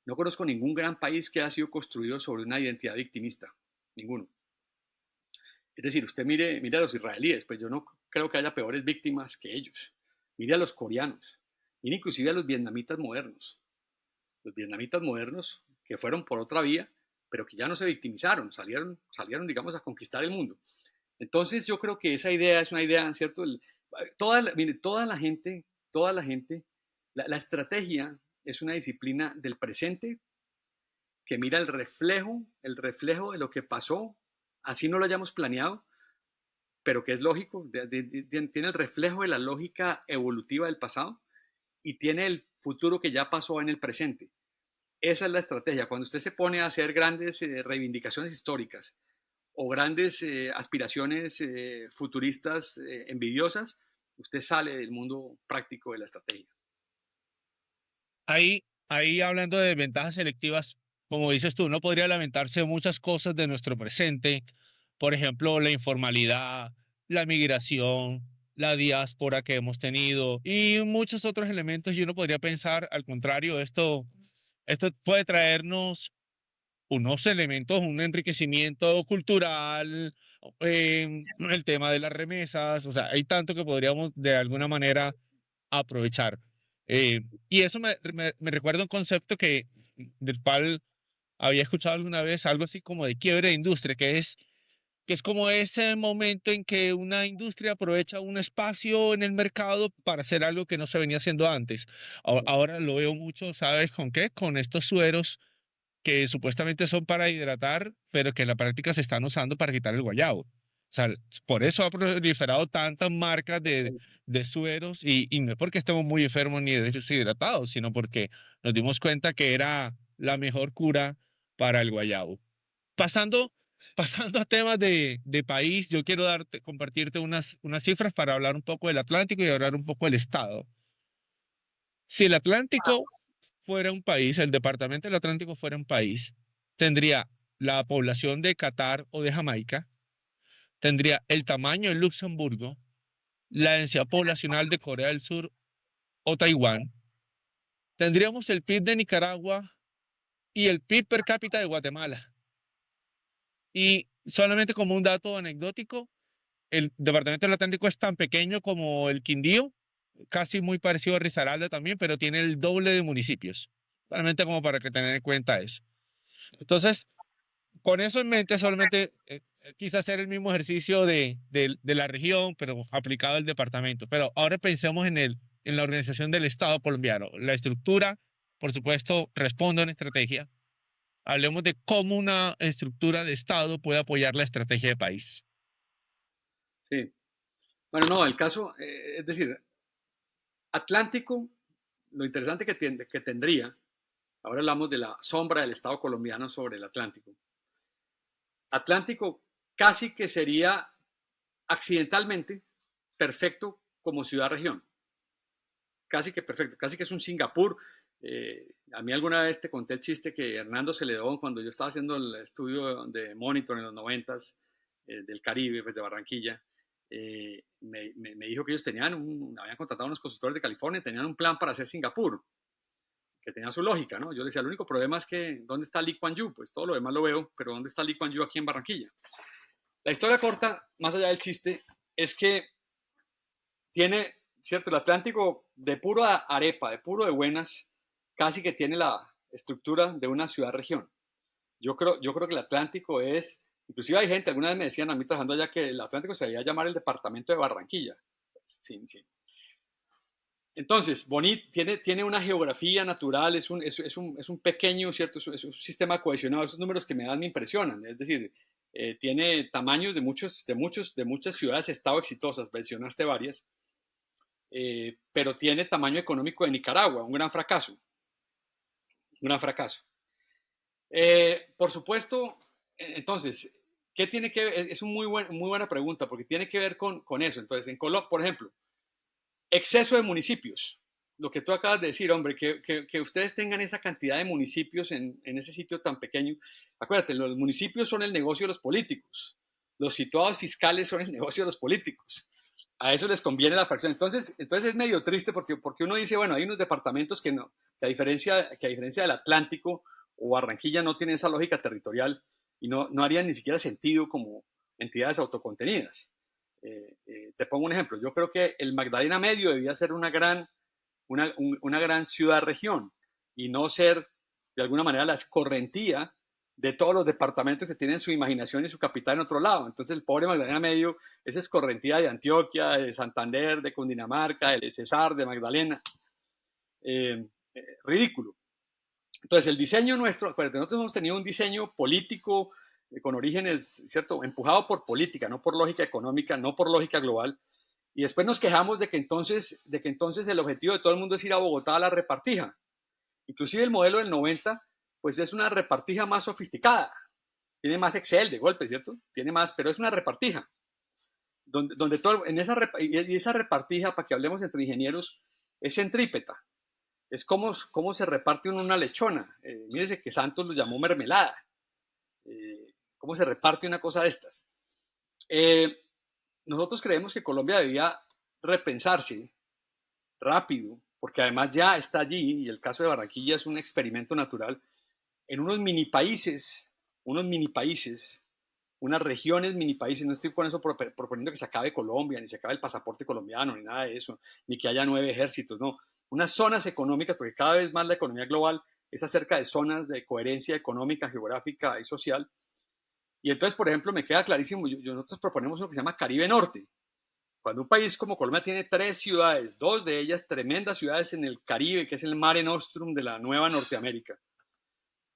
No conozco ningún gran país que haya sido construido sobre una identidad victimista. Ninguno. Es decir, usted mire a los israelíes, pues yo no creo que haya peores víctimas que ellos. Mire a los coreanos, mire inclusive a los vietnamitas modernos. Los vietnamitas modernos que fueron por otra vía, pero que ya no se victimizaron, salieron digamos, a conquistar el mundo. Entonces yo creo que esa idea es una idea, ¿cierto? Mire, toda la gente, la estrategia es una disciplina del presente que mira el reflejo de lo que pasó, así no lo hayamos planeado, pero que es lógico, tiene el reflejo de la lógica evolutiva del pasado y tiene el futuro que ya pasó en el presente. Esa es la estrategia. Cuando usted se pone a hacer grandes reivindicaciones históricas o grandes aspiraciones futuristas envidiosas, usted sale del mundo práctico de la estrategia. Ahí hablando de ventajas selectivas, como dices tú, uno podría lamentarse de muchas cosas de nuestro presente, por ejemplo, la informalidad, la migración, la diáspora que hemos tenido y muchos otros elementos, y uno podría pensar, al contrario, esto puede traernos unos elementos, un enriquecimiento cultural, el tema de las remesas, o sea, hay tanto que podríamos de alguna manera aprovechar. Y eso me recuerda un concepto del cual había escuchado alguna vez, algo así como de quiebre de industria, que es como ese momento en que una industria aprovecha un espacio en el mercado para hacer algo que no se venía haciendo antes. Ahora lo veo mucho, ¿sabes con qué? Con estos sueros que supuestamente son para hidratar, pero que en la práctica se están usando para quitar el guayabo. O sea, por eso ha proliferado tantas marcas de sueros y no es porque estemos muy enfermos ni deshidratados, sino porque nos dimos cuenta que era la mejor cura para el guayabo. Pasando, pasando a temas de país, yo quiero compartirte unas cifras para hablar un poco del Atlántico y hablar un poco del Estado. Si el Atlántico fuera un país, el departamento del Atlántico fuera un país, tendría la población de Qatar o de Jamaica, tendría el tamaño de Luxemburgo, la densidad poblacional de Corea del Sur o Taiwán, tendríamos el PIB de Nicaragua y el PIB per cápita de Guatemala. Y solamente como un dato anecdótico, el departamento del Atlántico es tan pequeño como el Quindío, casi muy parecido a Risaralda también, pero tiene el doble de municipios. Solamente como para que tengan en cuenta eso. Entonces, con eso en mente, solamente quise hacer el mismo ejercicio de la región, pero aplicado al departamento. Pero ahora pensemos en la organización del Estado colombiano. La estructura, por supuesto, responde a una estrategia. Hablemos de cómo una estructura de Estado puede apoyar la estrategia de país. Sí. Bueno, no, el caso, es decir, Atlántico, lo interesante que tendría, ahora hablamos de la sombra del Estado colombiano sobre el Atlántico. Atlántico casi que sería accidentalmente perfecto como ciudad-región. Casi que perfecto, casi que es un Singapur. A mí alguna vez te conté el chiste que Hernando Celedón, cuando yo estaba haciendo el estudio de Monitor en los 90 del Caribe, pues de Barranquilla, me dijo que ellos habían contratado unos consultores de California, tenían un plan para hacer Singapur, que tenía su lógica, ¿no? Yo le decía, el único problema es que, ¿dónde está Lee Kuan Yew? Pues todo lo demás lo veo, pero ¿dónde está Lee Kuan Yew aquí en Barranquilla? La historia corta, más allá del chiste, es que tiene, ¿cierto? El Atlántico de pura arepa, de puro de buenas, casi que tiene la estructura de una ciudad-región. Yo creo que el Atlántico es, inclusive hay gente, alguna vez me decían a mí trabajando allá que el Atlántico se debía llamar el departamento de Barranquilla. Sí, sí. Entonces, Bonit tiene una geografía natural, es un pequeño, ¿cierto? Es un sistema cohesionado. Esos números que me dan me impresionan. Es decir, tiene tamaños de muchas ciudades-estado exitosas, mencionaste varias, pero tiene tamaño económico de Nicaragua, un gran fracaso. Un gran fracaso. Por supuesto, entonces, ¿qué tiene que ver? Es una muy buena pregunta, porque tiene que ver con eso. Entonces, en Colombia, por ejemplo, exceso de municipios. Lo que tú acabas de decir, hombre, que ustedes tengan esa cantidad de municipios en ese sitio tan pequeño. Acuérdate, los municipios son el negocio de los políticos. Los situados fiscales son el negocio de los políticos. A eso les conviene la fracción. Entonces es medio triste porque uno dice, bueno, hay unos departamentos que a diferencia del Atlántico o Barranquilla no tienen esa lógica territorial y no harían ni siquiera sentido como entidades autocontenidas. Te pongo un ejemplo. Yo creo que el Magdalena Medio debía ser una gran ciudad-región y no ser, de alguna manera, la escorrentía de todos los departamentos que tienen su imaginación y su capital en otro lado. Entonces, el pobre Magdalena Medio es escorrentía de Antioquia, de Santander, de Cundinamarca, de Cesar, de Magdalena. Ridículo. Entonces, el diseño nuestro, acuérdate, nosotros hemos tenido un diseño político con orígenes, ¿cierto?, empujado por política, no por lógica económica, no por lógica global. Y después nos quejamos de que entonces el objetivo de todo el mundo es ir a Bogotá a la repartija. Inclusive el modelo del 90, pues es una repartija más sofisticada. Tiene más Excel de golpe, ¿cierto? Tiene más, pero es una repartija. Donde todo, y esa repartija, para que hablemos entre ingenieros, es centrípeta. es cómo se reparte uno una lechona. Mírese que Santos lo llamó mermelada. ¿Cómo se reparte una cosa de estas? Nosotros creemos que Colombia debía repensarse rápido, porque además ya está allí, y el caso de Barranquilla es un experimento natural, en unos mini países, unas regiones mini países. No estoy con eso proponiendo que se acabe Colombia, ni se acabe el pasaporte colombiano, ni nada de eso, ni que haya 9 ejércitos, no. Unas zonas económicas, porque cada vez más la economía global es acerca de zonas de coherencia económica, geográfica y social. Y entonces, por ejemplo, me queda clarísimo, nosotros proponemos lo que se llama Caribe Norte. Cuando un país como Colombia tiene 3 ciudades, 2 de ellas tremendas ciudades en el Caribe, que es el Mare Nostrum de la Nueva Norteamérica,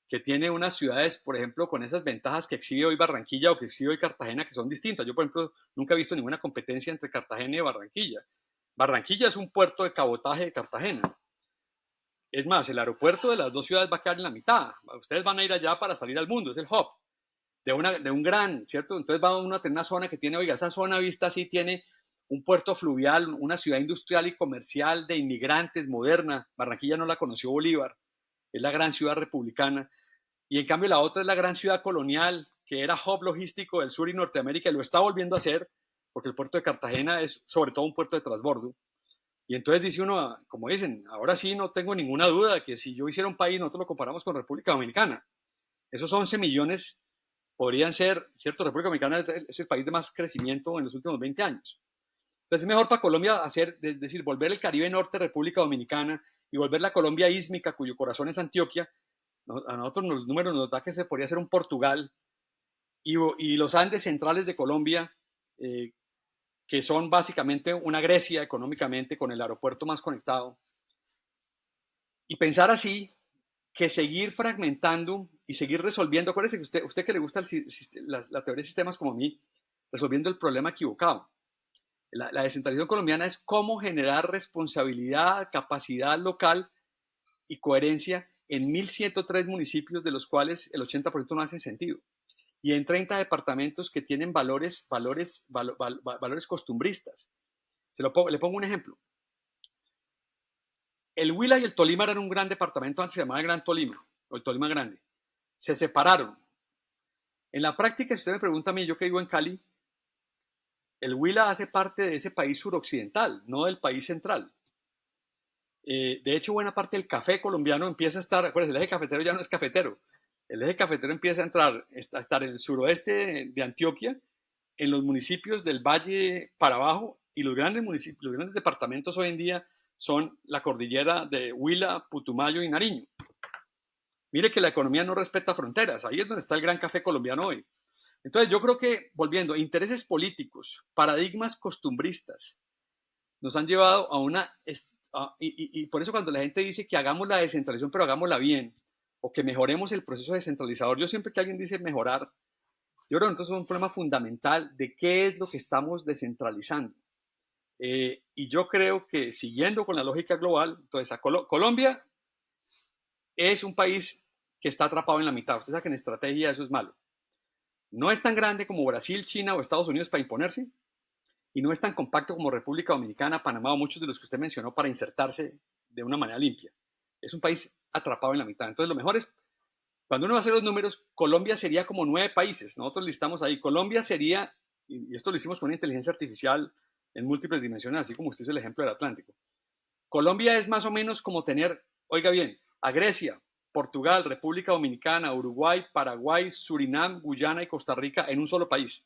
que tiene unas ciudades, por ejemplo, con esas ventajas que exhibe hoy Barranquilla o que exhibe hoy Cartagena, que son distintas. Yo, por ejemplo, nunca he visto ninguna competencia entre Cartagena y Barranquilla. Barranquilla es un puerto de cabotaje de Cartagena. Es más, el aeropuerto de las dos ciudades va a quedar en la mitad. Ustedes van a ir allá para salir al mundo, es el hub de un gran, ¿cierto? Entonces va uno a tener una zona que tiene, oiga, esa zona vista así tiene un puerto fluvial, una ciudad industrial y comercial de inmigrantes moderna. Barranquilla no la conoció Bolívar, es la gran ciudad republicana. Y en cambio la otra es la gran ciudad colonial, que era hub logístico del sur y Norteamérica, y lo está volviendo a hacer, porque el puerto de Cartagena es sobre todo un puerto de transbordo. Y entonces dice uno, como dicen, ahora sí no tengo ninguna duda que si yo hiciera un país, nosotros lo comparamos con República Dominicana. Esos 11 millones podrían ser, ¿cierto? República Dominicana es el país de más crecimiento en los últimos 20 años. Entonces es mejor para Colombia hacer, es decir, volver el Caribe Norte República Dominicana y volver la Colombia ísmica, cuyo corazón es Antioquia. A nosotros los números nos da que se podría hacer un Portugal y los Andes centrales de Colombia, que son básicamente una Grecia económicamente con el aeropuerto más conectado. Y pensar así, que seguir fragmentando y seguir resolviendo. Acuérdese que usted que le gusta la teoría de sistemas como a mí, resolviendo el problema equivocado. La descentralización colombiana es cómo generar responsabilidad, capacidad local y coherencia en 1.103 municipios, de los cuales el 80% no hacen sentido. Y en 30 departamentos que tienen valores costumbristas. Le pongo un ejemplo. El Huila y el Tolima eran un gran departamento, antes se llamaba el Gran Tolima, o el Tolima Grande. Se separaron. En la práctica, si usted me pregunta a mí, yo que vivo en Cali, el Huila hace parte de ese país suroccidental, no del país central. De hecho, buena parte del café colombiano empieza a estar, acuérdense, el eje cafetero ya no es cafetero. El eje cafetero empieza a estar en el suroeste de Antioquia, en los municipios del valle para abajo, y los grandes municipios, los grandes departamentos hoy en día son la cordillera de Huila, Putumayo y Nariño. Mire que la economía no respeta fronteras, ahí es donde está el gran café colombiano hoy. Entonces yo creo que, volviendo, intereses políticos, paradigmas costumbristas, nos han llevado a una... Y por eso cuando la gente dice que hagamos la descentralización, pero hagámosla bien, o que mejoremos el proceso descentralizador, yo siempre que alguien dice mejorar, yo creo que entonces es un problema fundamental de qué es lo que estamos descentralizando. Y yo creo que siguiendo con la lógica global, entonces Colombia es un país que está atrapado en la mitad. Usted sabe que en estrategia eso es malo. No es tan grande como Brasil, China o Estados Unidos para imponerse, y no es tan compacto como República Dominicana, Panamá o muchos de los que usted mencionó para insertarse de una manera limpia. Es un país atrapado en la mitad. Entonces lo mejor es, cuando uno va a hacer los números, Colombia sería como 9 países. Nosotros listamos ahí. Colombia sería, y esto lo hicimos con una inteligencia artificial en múltiples dimensiones, así como usted hizo el ejemplo del Atlántico. Colombia es más o menos como tener, oiga bien, a Grecia, Portugal, República Dominicana, Uruguay, Paraguay, Surinam, Guyana y Costa Rica en un solo país.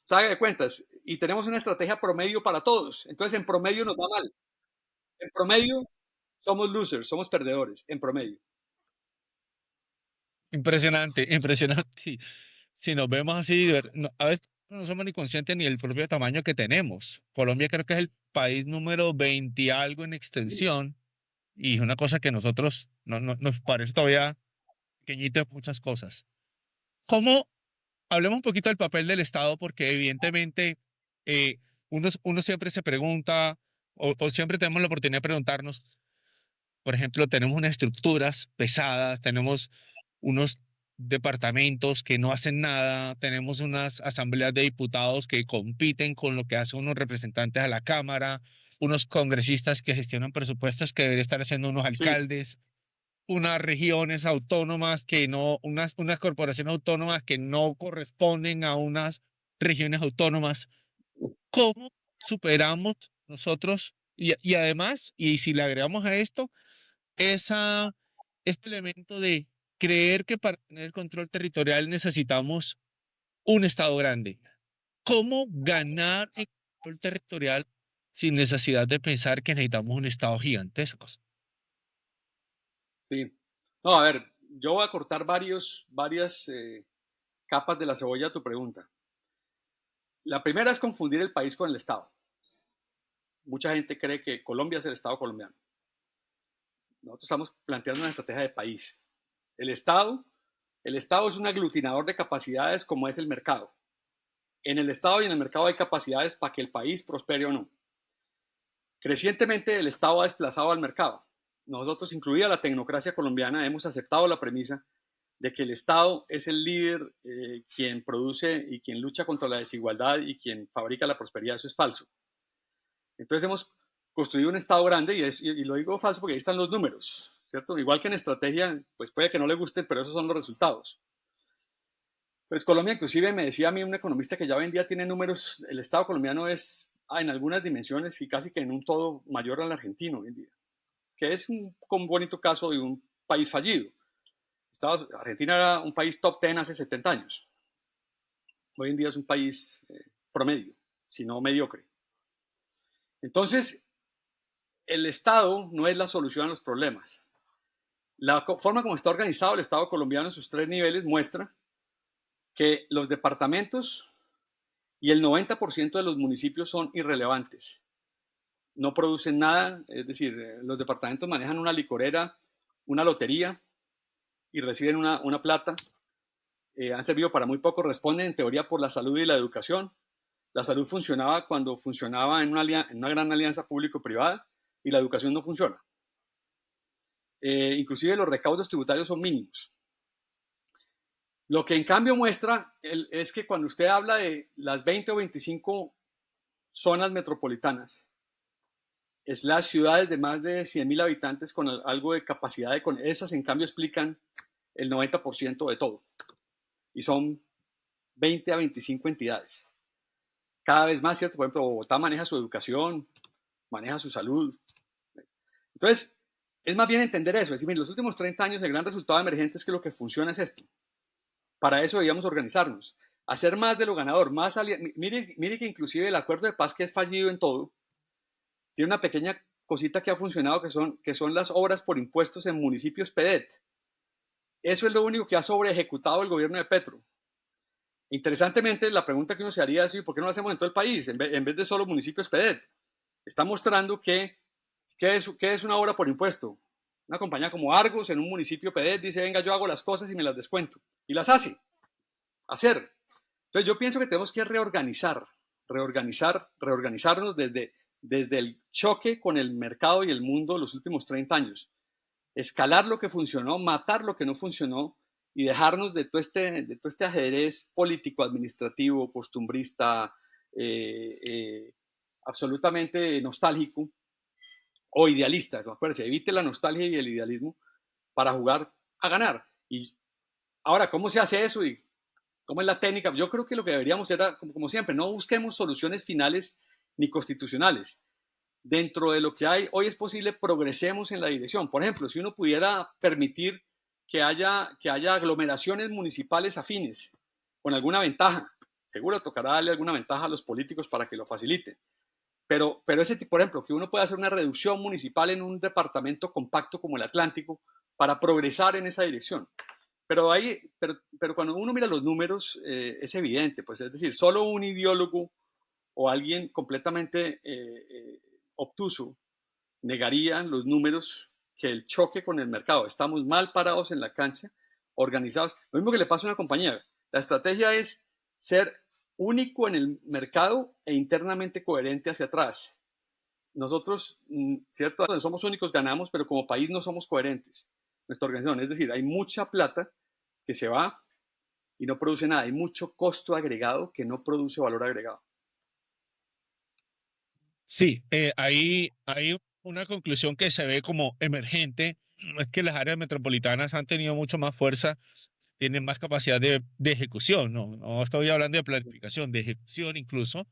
Sabe de cuentas, y tenemos una estrategia promedio para todos. Entonces, en promedio nos va mal. En promedio somos losers, somos perdedores, en promedio. Impresionante, impresionante. Sí. Si nos vemos así, a veces no somos ni conscientes ni del propio tamaño que tenemos. Colombia creo que es el país número 20 y algo en extensión, y es una cosa que nosotros nos parece todavía pequeñito en muchas cosas. ¿Cómo? Hablemos un poquito del papel del Estado, porque evidentemente eh, uno siempre se pregunta, o siempre tenemos la oportunidad de preguntarnos, por ejemplo, tenemos unas estructuras pesadas, tenemos unos departamentos que no hacen nada, tenemos unas asambleas de diputados que compiten con lo que hacen unos representantes a la Cámara, unos congresistas que gestionan presupuestos que deberían estar haciendo unos Sí, alcaldes, unas regiones autónomas que no, unas corporaciones autónomas que no corresponden a unas regiones autónomas. ¿Cómo superamos nosotros? Y además, y si le agregamos a esto, esa, este elemento de creer que para tener el control territorial necesitamos un Estado grande. ¿Cómo ganar el control territorial sin necesidad de pensar que necesitamos un Estado gigantesco? sí. No, a ver, yo voy a cortar varias capas de la cebolla a tu pregunta. La primera es confundir el país con el Estado. Mucha gente cree que Colombia es el Estado colombiano. Nosotros estamos planteando una estrategia de país. El Estado, el Estado es un aglutinador de capacidades como es el mercado. En el Estado y en el mercado hay capacidades para que el país prospere o no. Crecientemente el Estado ha desplazado al mercado. Nosotros, incluida la tecnocracia colombiana, hemos aceptado la premisa de que el Estado es el líder, quien produce y quien lucha contra la desigualdad y quien fabrica la prosperidad. Eso es falso. Entonces hemos construido un Estado grande y lo digo falso porque ahí están los números, ¿cierto? Igual que en estrategia, pues puede que no le gusten, pero esos son los resultados. Pues Colombia, inclusive me decía a mí un economista que ya hoy en día tiene números, el Estado colombiano es en algunas dimensiones y casi que en un todo mayor al argentino hoy en día, que es un bonito caso de un país fallido. Argentina era un país top 10 hace 70 años. Hoy en día es un país promedio, si no mediocre. Entonces, el Estado no es la solución a los problemas. La forma como está organizado el Estado colombiano en sus tres niveles muestra que los departamentos y el 90% de los municipios son irrelevantes. No producen nada, es decir, los departamentos manejan una licorera, una lotería y reciben una plata. Han servido para muy poco, responden en teoría por la salud y la educación. La salud funcionaba cuando funcionaba en una gran alianza público-privada y la educación no funciona. Inclusive los recaudos tributarios son mínimos. Lo que en cambio muestra es que cuando usted habla de las 20 o 25 zonas metropolitanas, es las ciudades de más de 100.000 habitantes con algo de capacidad esas en cambio explican el 90% de todo. Y son 20 a 25 entidades. Cada vez más, ¿cierto? Por ejemplo, Bogotá maneja su educación, maneja su salud. Entonces, es más bien entender eso. Es decir, en los últimos 30 años el gran resultado emergente es que lo que funciona es esto. Para eso debíamos organizarnos. Hacer más de lo ganador. Mire que inclusive el acuerdo de paz, que es fallido en todo, tiene una pequeña cosita que ha funcionado, que son las obras por impuestos en municipios PEDET. Eso es lo único que ha sobreejecutado el gobierno de Petro. Interesantemente, la pregunta que uno se haría es, ¿por qué no lo hacemos en todo el país, en vez de solo municipios PEDET? Está mostrando ¿qué es una obra por impuesto? Una compañía como Argos en un municipio PEDET dice, venga, yo hago las cosas y me las descuento. Y las hace. Hacer. Entonces yo pienso que tenemos que reorganizarnos desde el choque con el mercado y el mundo de los últimos 30 años. Escalar lo que funcionó, matar lo que no funcionó y dejarnos de todo este ajedrez político, administrativo, costumbrista, absolutamente nostálgico o idealista. Acuérdense, evite la nostalgia y el idealismo para jugar a ganar. Y ahora, ¿cómo se hace eso? ¿Y cómo es la técnica? Yo creo que lo que deberíamos era, como siempre, no busquemos soluciones finales ni constitucionales. Dentro de lo que hay, hoy es posible, progresemos en la dirección. Por ejemplo, si uno pudiera permitir que haya aglomeraciones municipales afines, con alguna ventaja, seguro tocará darle alguna ventaja a los políticos para que lo faciliten. Pero ese tipo, por ejemplo, que uno pueda hacer una reducción municipal en un departamento compacto como el Atlántico para progresar en esa dirección. Pero cuando uno mira los números, es evidente, pues es decir, solo un ideólogo o alguien completamente obtuso negaría los números que el choque con el mercado. Estamos mal parados en la cancha, organizados. Lo mismo que le pasa a una compañía. La estrategia es ser único en el mercado e internamente coherente hacia atrás. Nosotros, cierto, donde somos únicos ganamos, pero como país no somos coherentes. Nuestra organización, es decir, hay mucha plata que se va y no produce nada. Hay mucho costo agregado que no produce valor agregado. Sí, hay una conclusión que se ve como emergente, es que las áreas metropolitanas han tenido mucho más fuerza, tienen más capacidad de ejecución, no estoy hablando de planificación, de ejecución incluso,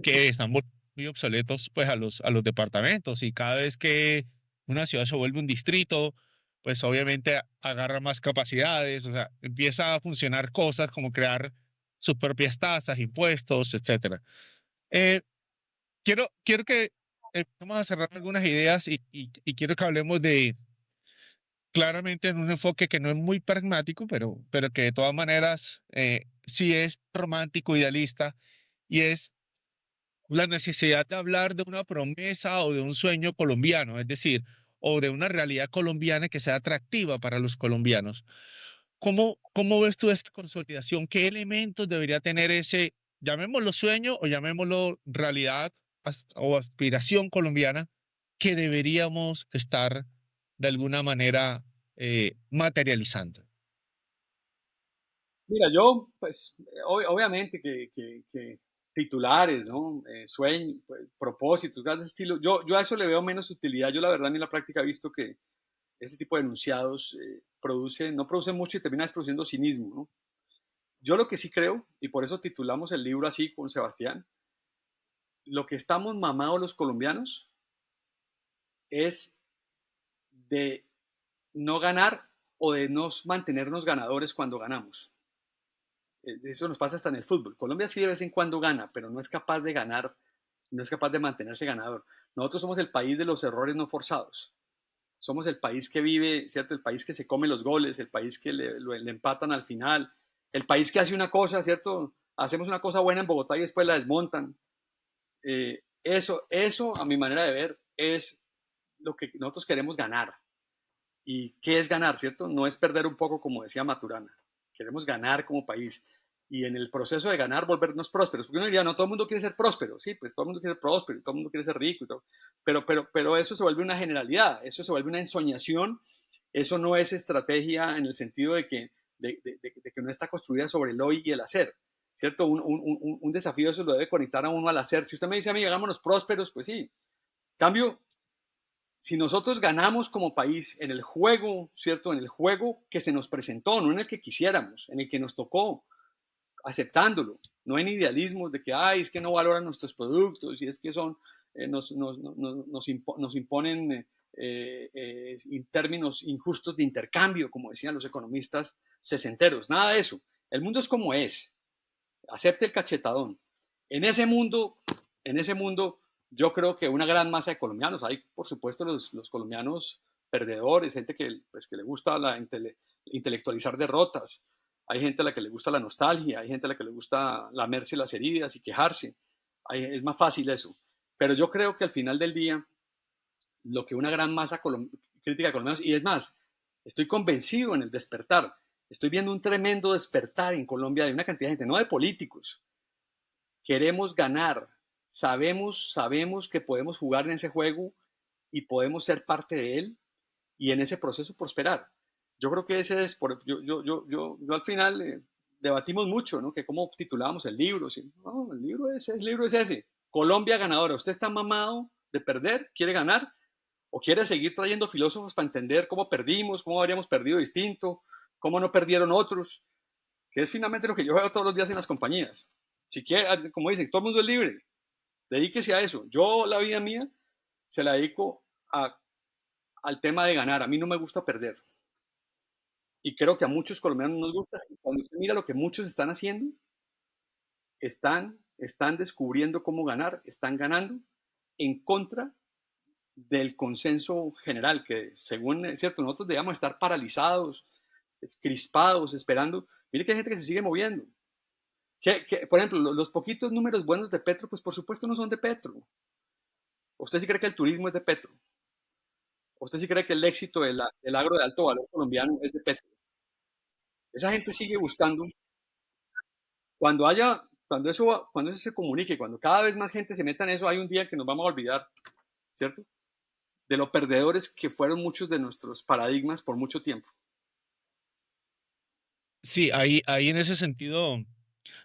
que están muy obsoletos pues a los departamentos, y cada vez que una ciudad se vuelve un distrito, pues obviamente agarra más capacidades, o sea, empieza a funcionar cosas como crear sus propias tasas, impuestos, etcétera. Eh, quiero que vamos a cerrar algunas ideas y quiero que hablemos de claramente en un enfoque que no es muy pragmático, pero que de todas maneras sí es romántico, idealista, y es la necesidad de hablar de una promesa o de un sueño colombiano, es decir, o de una realidad colombiana que sea atractiva para los colombianos. ¿Cómo ves tú esta consolidación? ¿Qué elementos debería tener ese, llamémoslo sueño o llamémoslo realidad o aspiración colombiana, que deberíamos estar de alguna manera materializando? Mira, yo, pues, obviamente que titulares, ¿no? Sueños, pues, propósitos, cosas de ese estilo. Yo a eso le veo menos utilidad. Yo la verdad en la práctica he visto que ese tipo de enunciados no producen mucho y termina produciendo cinismo, ¿no? Yo lo que sí creo, y por eso titulamos el libro así con Sebastián, lo que estamos mamados los colombianos es de no ganar o de no mantenernos ganadores cuando ganamos. Eso nos pasa hasta en el fútbol. Colombia sí de vez en cuando gana, pero no es capaz de ganar, no es capaz de mantenerse ganador. Nosotros somos el país de los errores no forzados. Somos el país que vive, ¿cierto? El país que se come los goles, el país que le empatan al final, el país que hace una cosa, ¿cierto? Hacemos una cosa buena en Bogotá y después la desmontan. Eso, a mi manera de ver, es lo que nosotros queremos ganar. ¿Y qué es ganar, cierto? No es perder un poco, como decía Maturana. Queremos ganar como país. Y en el proceso de ganar, volvernos prósperos. Porque uno diría, no, todo el mundo quiere ser próspero. Sí, pues todo el mundo quiere ser próspero, todo el mundo quiere ser rico y todo. Pero eso se vuelve una generalidad, eso se vuelve una ensoñación. Eso no es estrategia en el sentido de que no está construida sobre el hoy y el hacer. ¿Cierto? Un desafío eso lo debe conectar a uno al hacer. Si usted me dice a mí, hagámonos prósperos, pues sí. Cambio, si nosotros ganamos como país en el juego, ¿cierto? En el juego que se nos presentó, no en el que quisiéramos, en el que nos tocó, aceptándolo, no en idealismos de que, ay, es que no valoran nuestros productos y es que son, nos imponen términos injustos de intercambio, como decían los economistas sesenteros. Nada de eso. El mundo es como es. Acepte el cachetadón. En ese mundo, en ese mundo, yo creo que una gran masa de colombianos, hay por supuesto los colombianos perdedores, gente que, pues, que le gusta intelectualizar derrotas, hay gente a la que le gusta la nostalgia, hay gente a la que le gusta lamerse las heridas y quejarse, es más fácil eso. Pero yo creo que al final del día, lo que una gran masa crítica de colombianos, y es más, estoy convencido en el despertar, estoy viendo un tremendo despertar en Colombia de una cantidad de gente, no de políticos, queremos ganar, sabemos que podemos jugar en ese juego y podemos ser parte de él y en ese proceso prosperar. Yo creo que ese es, yo al final debatimos mucho, ¿no? Que cómo titulábamos el libro. ¿Sí? No, el libro es ese. Colombia ganadora. ¿Usted está mamado de perder? ¿Quiere ganar? ¿O quiere seguir trayendo filósofos para entender cómo perdimos, cómo habríamos perdido distinto, cómo no perdieron otros? Que es finalmente lo que yo veo todos los días en las compañías. Si quiere, como dicen, todo el mundo es libre. Dedíquese a eso. Yo la vida mía se la dedico al tema de ganar. A mí no me gusta perder. Y creo que a muchos colombianos nos gusta. Cuando usted mira lo que muchos están haciendo, están descubriendo cómo ganar, están ganando en contra del consenso general, que según es cierto, nosotros debemos estar paralizados, crispados, esperando. Mire que hay gente que se sigue moviendo. Por ejemplo, los poquitos números buenos de Petro, pues por supuesto no son de Petro. ¿Usted sí cree que el turismo es de Petro? ¿Usted sí cree que el éxito del agro de alto valor colombiano es de Petro? Esa gente sigue buscando. Cuando eso se comunique, cuando cada vez más gente se meta en eso, hay un día que nos vamos a olvidar, ¿cierto? De lo perdedores que fueron muchos de nuestros paradigmas por mucho tiempo. Sí, ahí en ese sentido,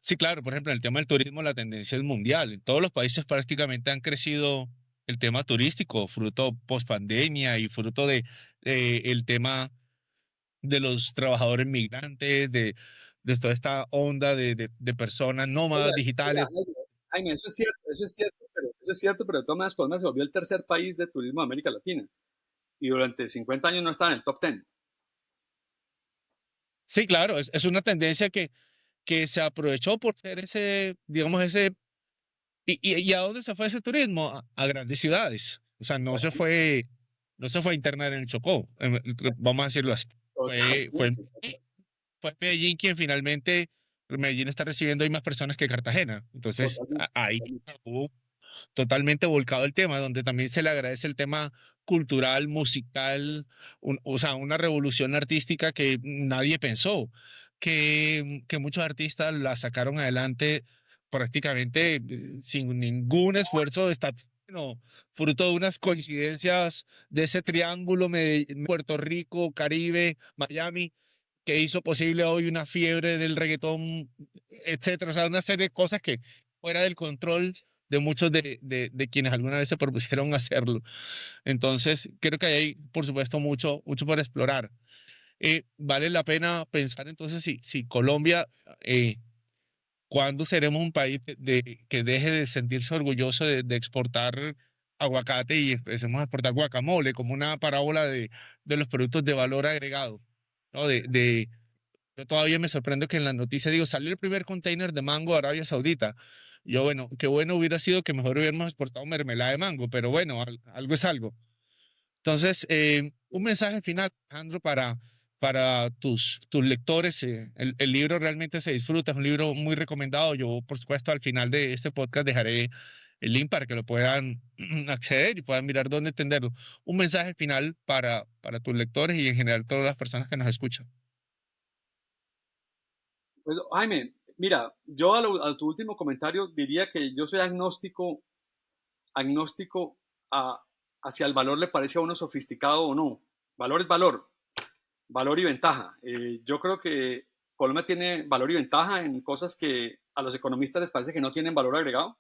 sí, claro, por ejemplo, en el tema del turismo la tendencia es mundial. En todos los países prácticamente han crecido el tema turístico, fruto post pandemia y fruto de el tema de los trabajadores migrantes, de toda esta onda de personas Oiga, nómadas oiga, digitales. Jaime, eso es cierto, pero de todas maneras Colombia se volvió el tercer país de turismo de América Latina y durante 50 años no estaba en el top 10. Sí, claro, es una tendencia que se aprovechó por ser ese, digamos, ese. ¿Y a dónde se fue ese turismo? A grandes ciudades. O sea, no se fue a internar en el Chocó, Pues, vamos a decirlo así. Fue, fue, totalmente. fue Medellín quien finalmente, Medellín está recibiendo ahí más personas que Cartagena. Entonces, Totalmente, ahí totalmente. hubo totalmente volcado el tema, donde también se le agradece el tema cultural, musical, o sea, una revolución artística que nadie pensó, que muchos artistas la sacaron adelante prácticamente sin ningún esfuerzo sino fruto de unas coincidencias de ese triángulo Puerto Rico, Caribe, Miami, que hizo posible hoy una fiebre del reggaetón, etcétera. O sea, una serie de cosas que fuera del control de muchos de quienes alguna vez se propusieron hacerlo. Entonces, creo que hay, por supuesto, mucho, mucho por explorar. Vale la pena pensar entonces si Colombia, eh, ¿cuándo seremos un país que deje de sentirse orgulloso de exportar aguacate y empecemos a exportar guacamole como una parábola de los productos de valor agregado? ¿No? Yo todavía me sorprendo que en la noticia digo, salió el primer container de mango a Arabia Saudita. Yo, bueno, qué bueno hubiera sido que mejor hubiéramos exportado mermelada de mango, pero bueno, algo es algo. Entonces, un mensaje final, Alejandro, para tus lectores. El libro realmente se disfruta, es un libro muy recomendado. Yo, por supuesto, al final de este podcast dejaré el link para que lo puedan acceder y puedan mirar dónde entenderlo. Un mensaje final para tus lectores y en general todas las personas que nos escuchan. Pues, Jaime, mira, yo a tu último comentario diría que yo soy agnóstico a, hacia el valor le parece a uno sofisticado o no. Valor es valor, valor y ventaja. Yo creo que Colombia tiene valor y ventaja en cosas que a los economistas les parece que no tienen valor agregado.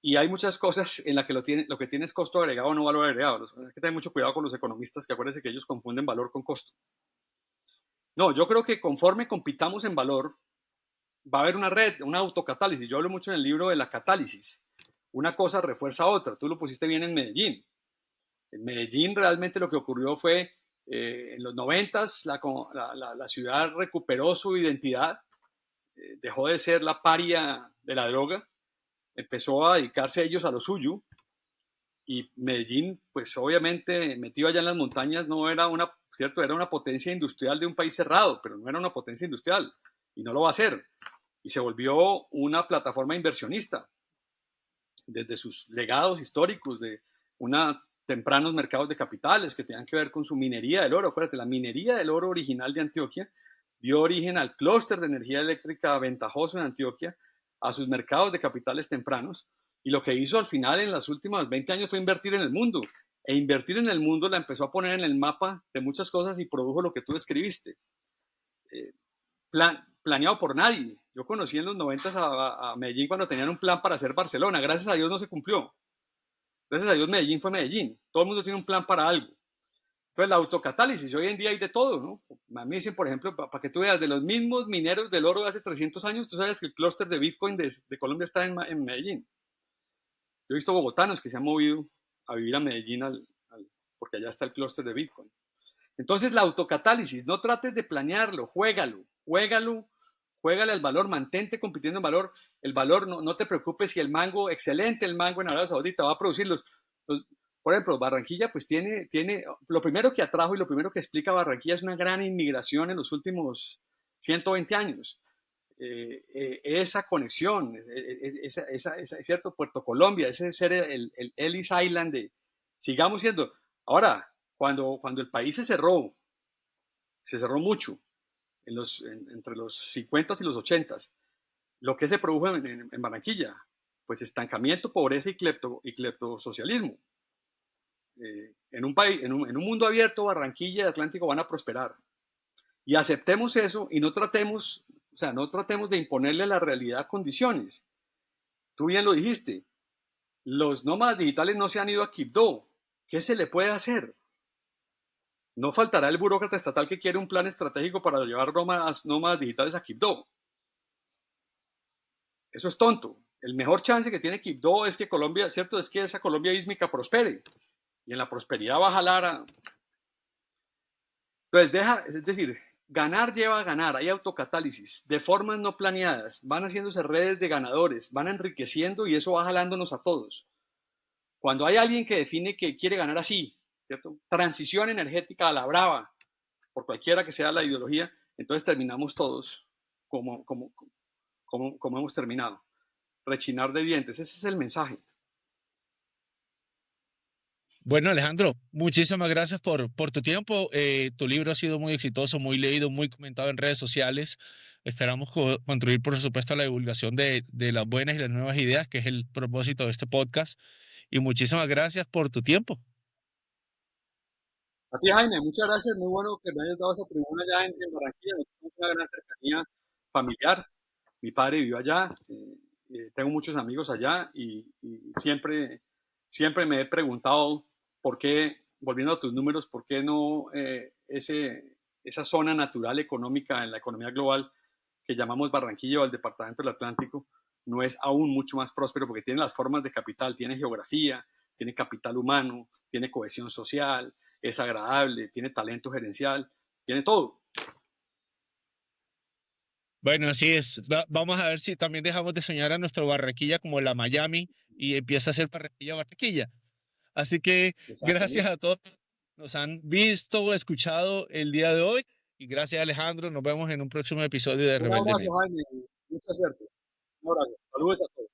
Y hay muchas cosas en las que lo que tiene es costo agregado o no valor agregado. Hay que tener mucho cuidado con los economistas, que acuérdense que ellos confunden valor con costo. No, yo creo que conforme compitamos en valor, va a haber una red, una autocatálisis. Yo hablo mucho en el libro de la catálisis. Una cosa refuerza a otra. Tú lo pusiste bien en Medellín. En Medellín realmente lo que ocurrió fue, en los 90 la ciudad recuperó su identidad, dejó de ser la paria de la droga, empezó a dedicarse ellos a lo suyo. Y Medellín, pues obviamente metido allá en las montañas, no era una, cierto, era una potencia industrial de un país cerrado, pero no era una potencia industrial y no lo va a ser. Y se volvió una plataforma inversionista desde sus legados históricos de una tempranos mercados de capitales que tenían que ver con su minería del oro. Acuérdate, la minería del oro original de Antioquia dio origen al clúster de energía eléctrica ventajoso en Antioquia, a sus mercados de capitales tempranos, y lo que hizo al final en los últimos 20 años fue invertir en el mundo, e invertir en el mundo la empezó a poner en el mapa de muchas cosas y produjo lo que tú describiste. Eh, Planeado por nadie. Yo conocí en los 90 a Medellín cuando tenían un plan para hacer Barcelona. Gracias a Dios no se cumplió. Gracias a Dios Medellín fue Medellín. Todo el mundo tiene un plan para algo. Entonces la autocatálisis, hoy en día hay de todo, ¿no? A mí dicen, por ejemplo, para que tú veas, de los mismos mineros del oro de hace 300 años, tú sabes que el clúster de Bitcoin de Colombia está en Medellín. Yo he visto bogotanos que se han movido a vivir a Medellín porque allá está el clúster de Bitcoin. Entonces, la autocatálisis, no trates de planearlo, juégale al valor, mantente compitiendo en valor. El valor, no te preocupes si el mango, excelente el mango en Arabia Saudita, va a producir por ejemplo, Barranquilla, pues tiene, lo primero que atrajo y lo primero que explica Barranquilla es una gran inmigración en los últimos 120 años. Esa conexión, es cierto, Puerto Colombia, ese ser el Ellis Island sigamos siendo. Ahora, cuando el país se cerró mucho entre los 50 y los 80, lo que se produjo en Barranquilla, pues estancamiento, pobreza y cleptosocialismo. En un país, en un mundo abierto, Barranquilla y Atlántico van a prosperar. Y aceptemos eso y no tratemos, o sea, no tratemos de imponerle a la realidad condiciones. Tú bien lo dijiste, los nómadas digitales no se han ido a Quibdó. ¿Qué se le puede hacer? No faltará el burócrata estatal que quiere un plan estratégico para llevar nómadas digitales a Quibdó. Eso es tonto. El mejor chance que tiene Quibdó es que Colombia, ¿cierto? Es que esa Colombia ísmica prospere. Y en la prosperidad va a jalar a... Entonces, es decir, ganar lleva a ganar, hay autocatálisis, de formas no planeadas, van haciéndose redes de ganadores, van enriqueciendo y eso va jalándonos a todos. Cuando hay alguien que define que quiere ganar así, ¿cierto? Transición energética a la brava, por cualquiera que sea la ideología, entonces terminamos todos como hemos terminado. Rechinar de dientes, ese es el mensaje. Bueno, Alejandro, muchísimas gracias por tu tiempo. Tu libro ha sido muy exitoso, muy leído, muy comentado en redes sociales. Esperamos contribuir, por supuesto, a la divulgación de las buenas y las nuevas ideas, que es el propósito de este podcast. Y muchísimas gracias por tu tiempo. A ti, Jaime, muchas gracias. Muy bueno que me hayas dado esa tribuna allá en Barranquilla. Tengo una gran cercanía familiar. Mi padre vivió allá. Tengo muchos amigos allá y siempre me he preguntado por qué, volviendo a tus números, por qué no esa zona natural económica en la economía global que llamamos Barranquilla o el Departamento del Atlántico no es aún mucho más próspero porque tiene las formas de capital, tiene geografía, tiene capital humano, tiene cohesión social, es agradable, tiene talento gerencial, tiene todo. Bueno, así es. Vamos a ver si también dejamos de soñar a nuestro Barranquilla como la Miami y empieza a ser Barranquilla, Barranquilla. Así que gracias Exactamente. a todos que nos han visto, escuchado el día de hoy. Y gracias, Alejandro. Nos vemos en un próximo episodio de Un abrazo, Rebeldemente. Jaime. Mucha suerte. Un abrazo. Saludos a todos.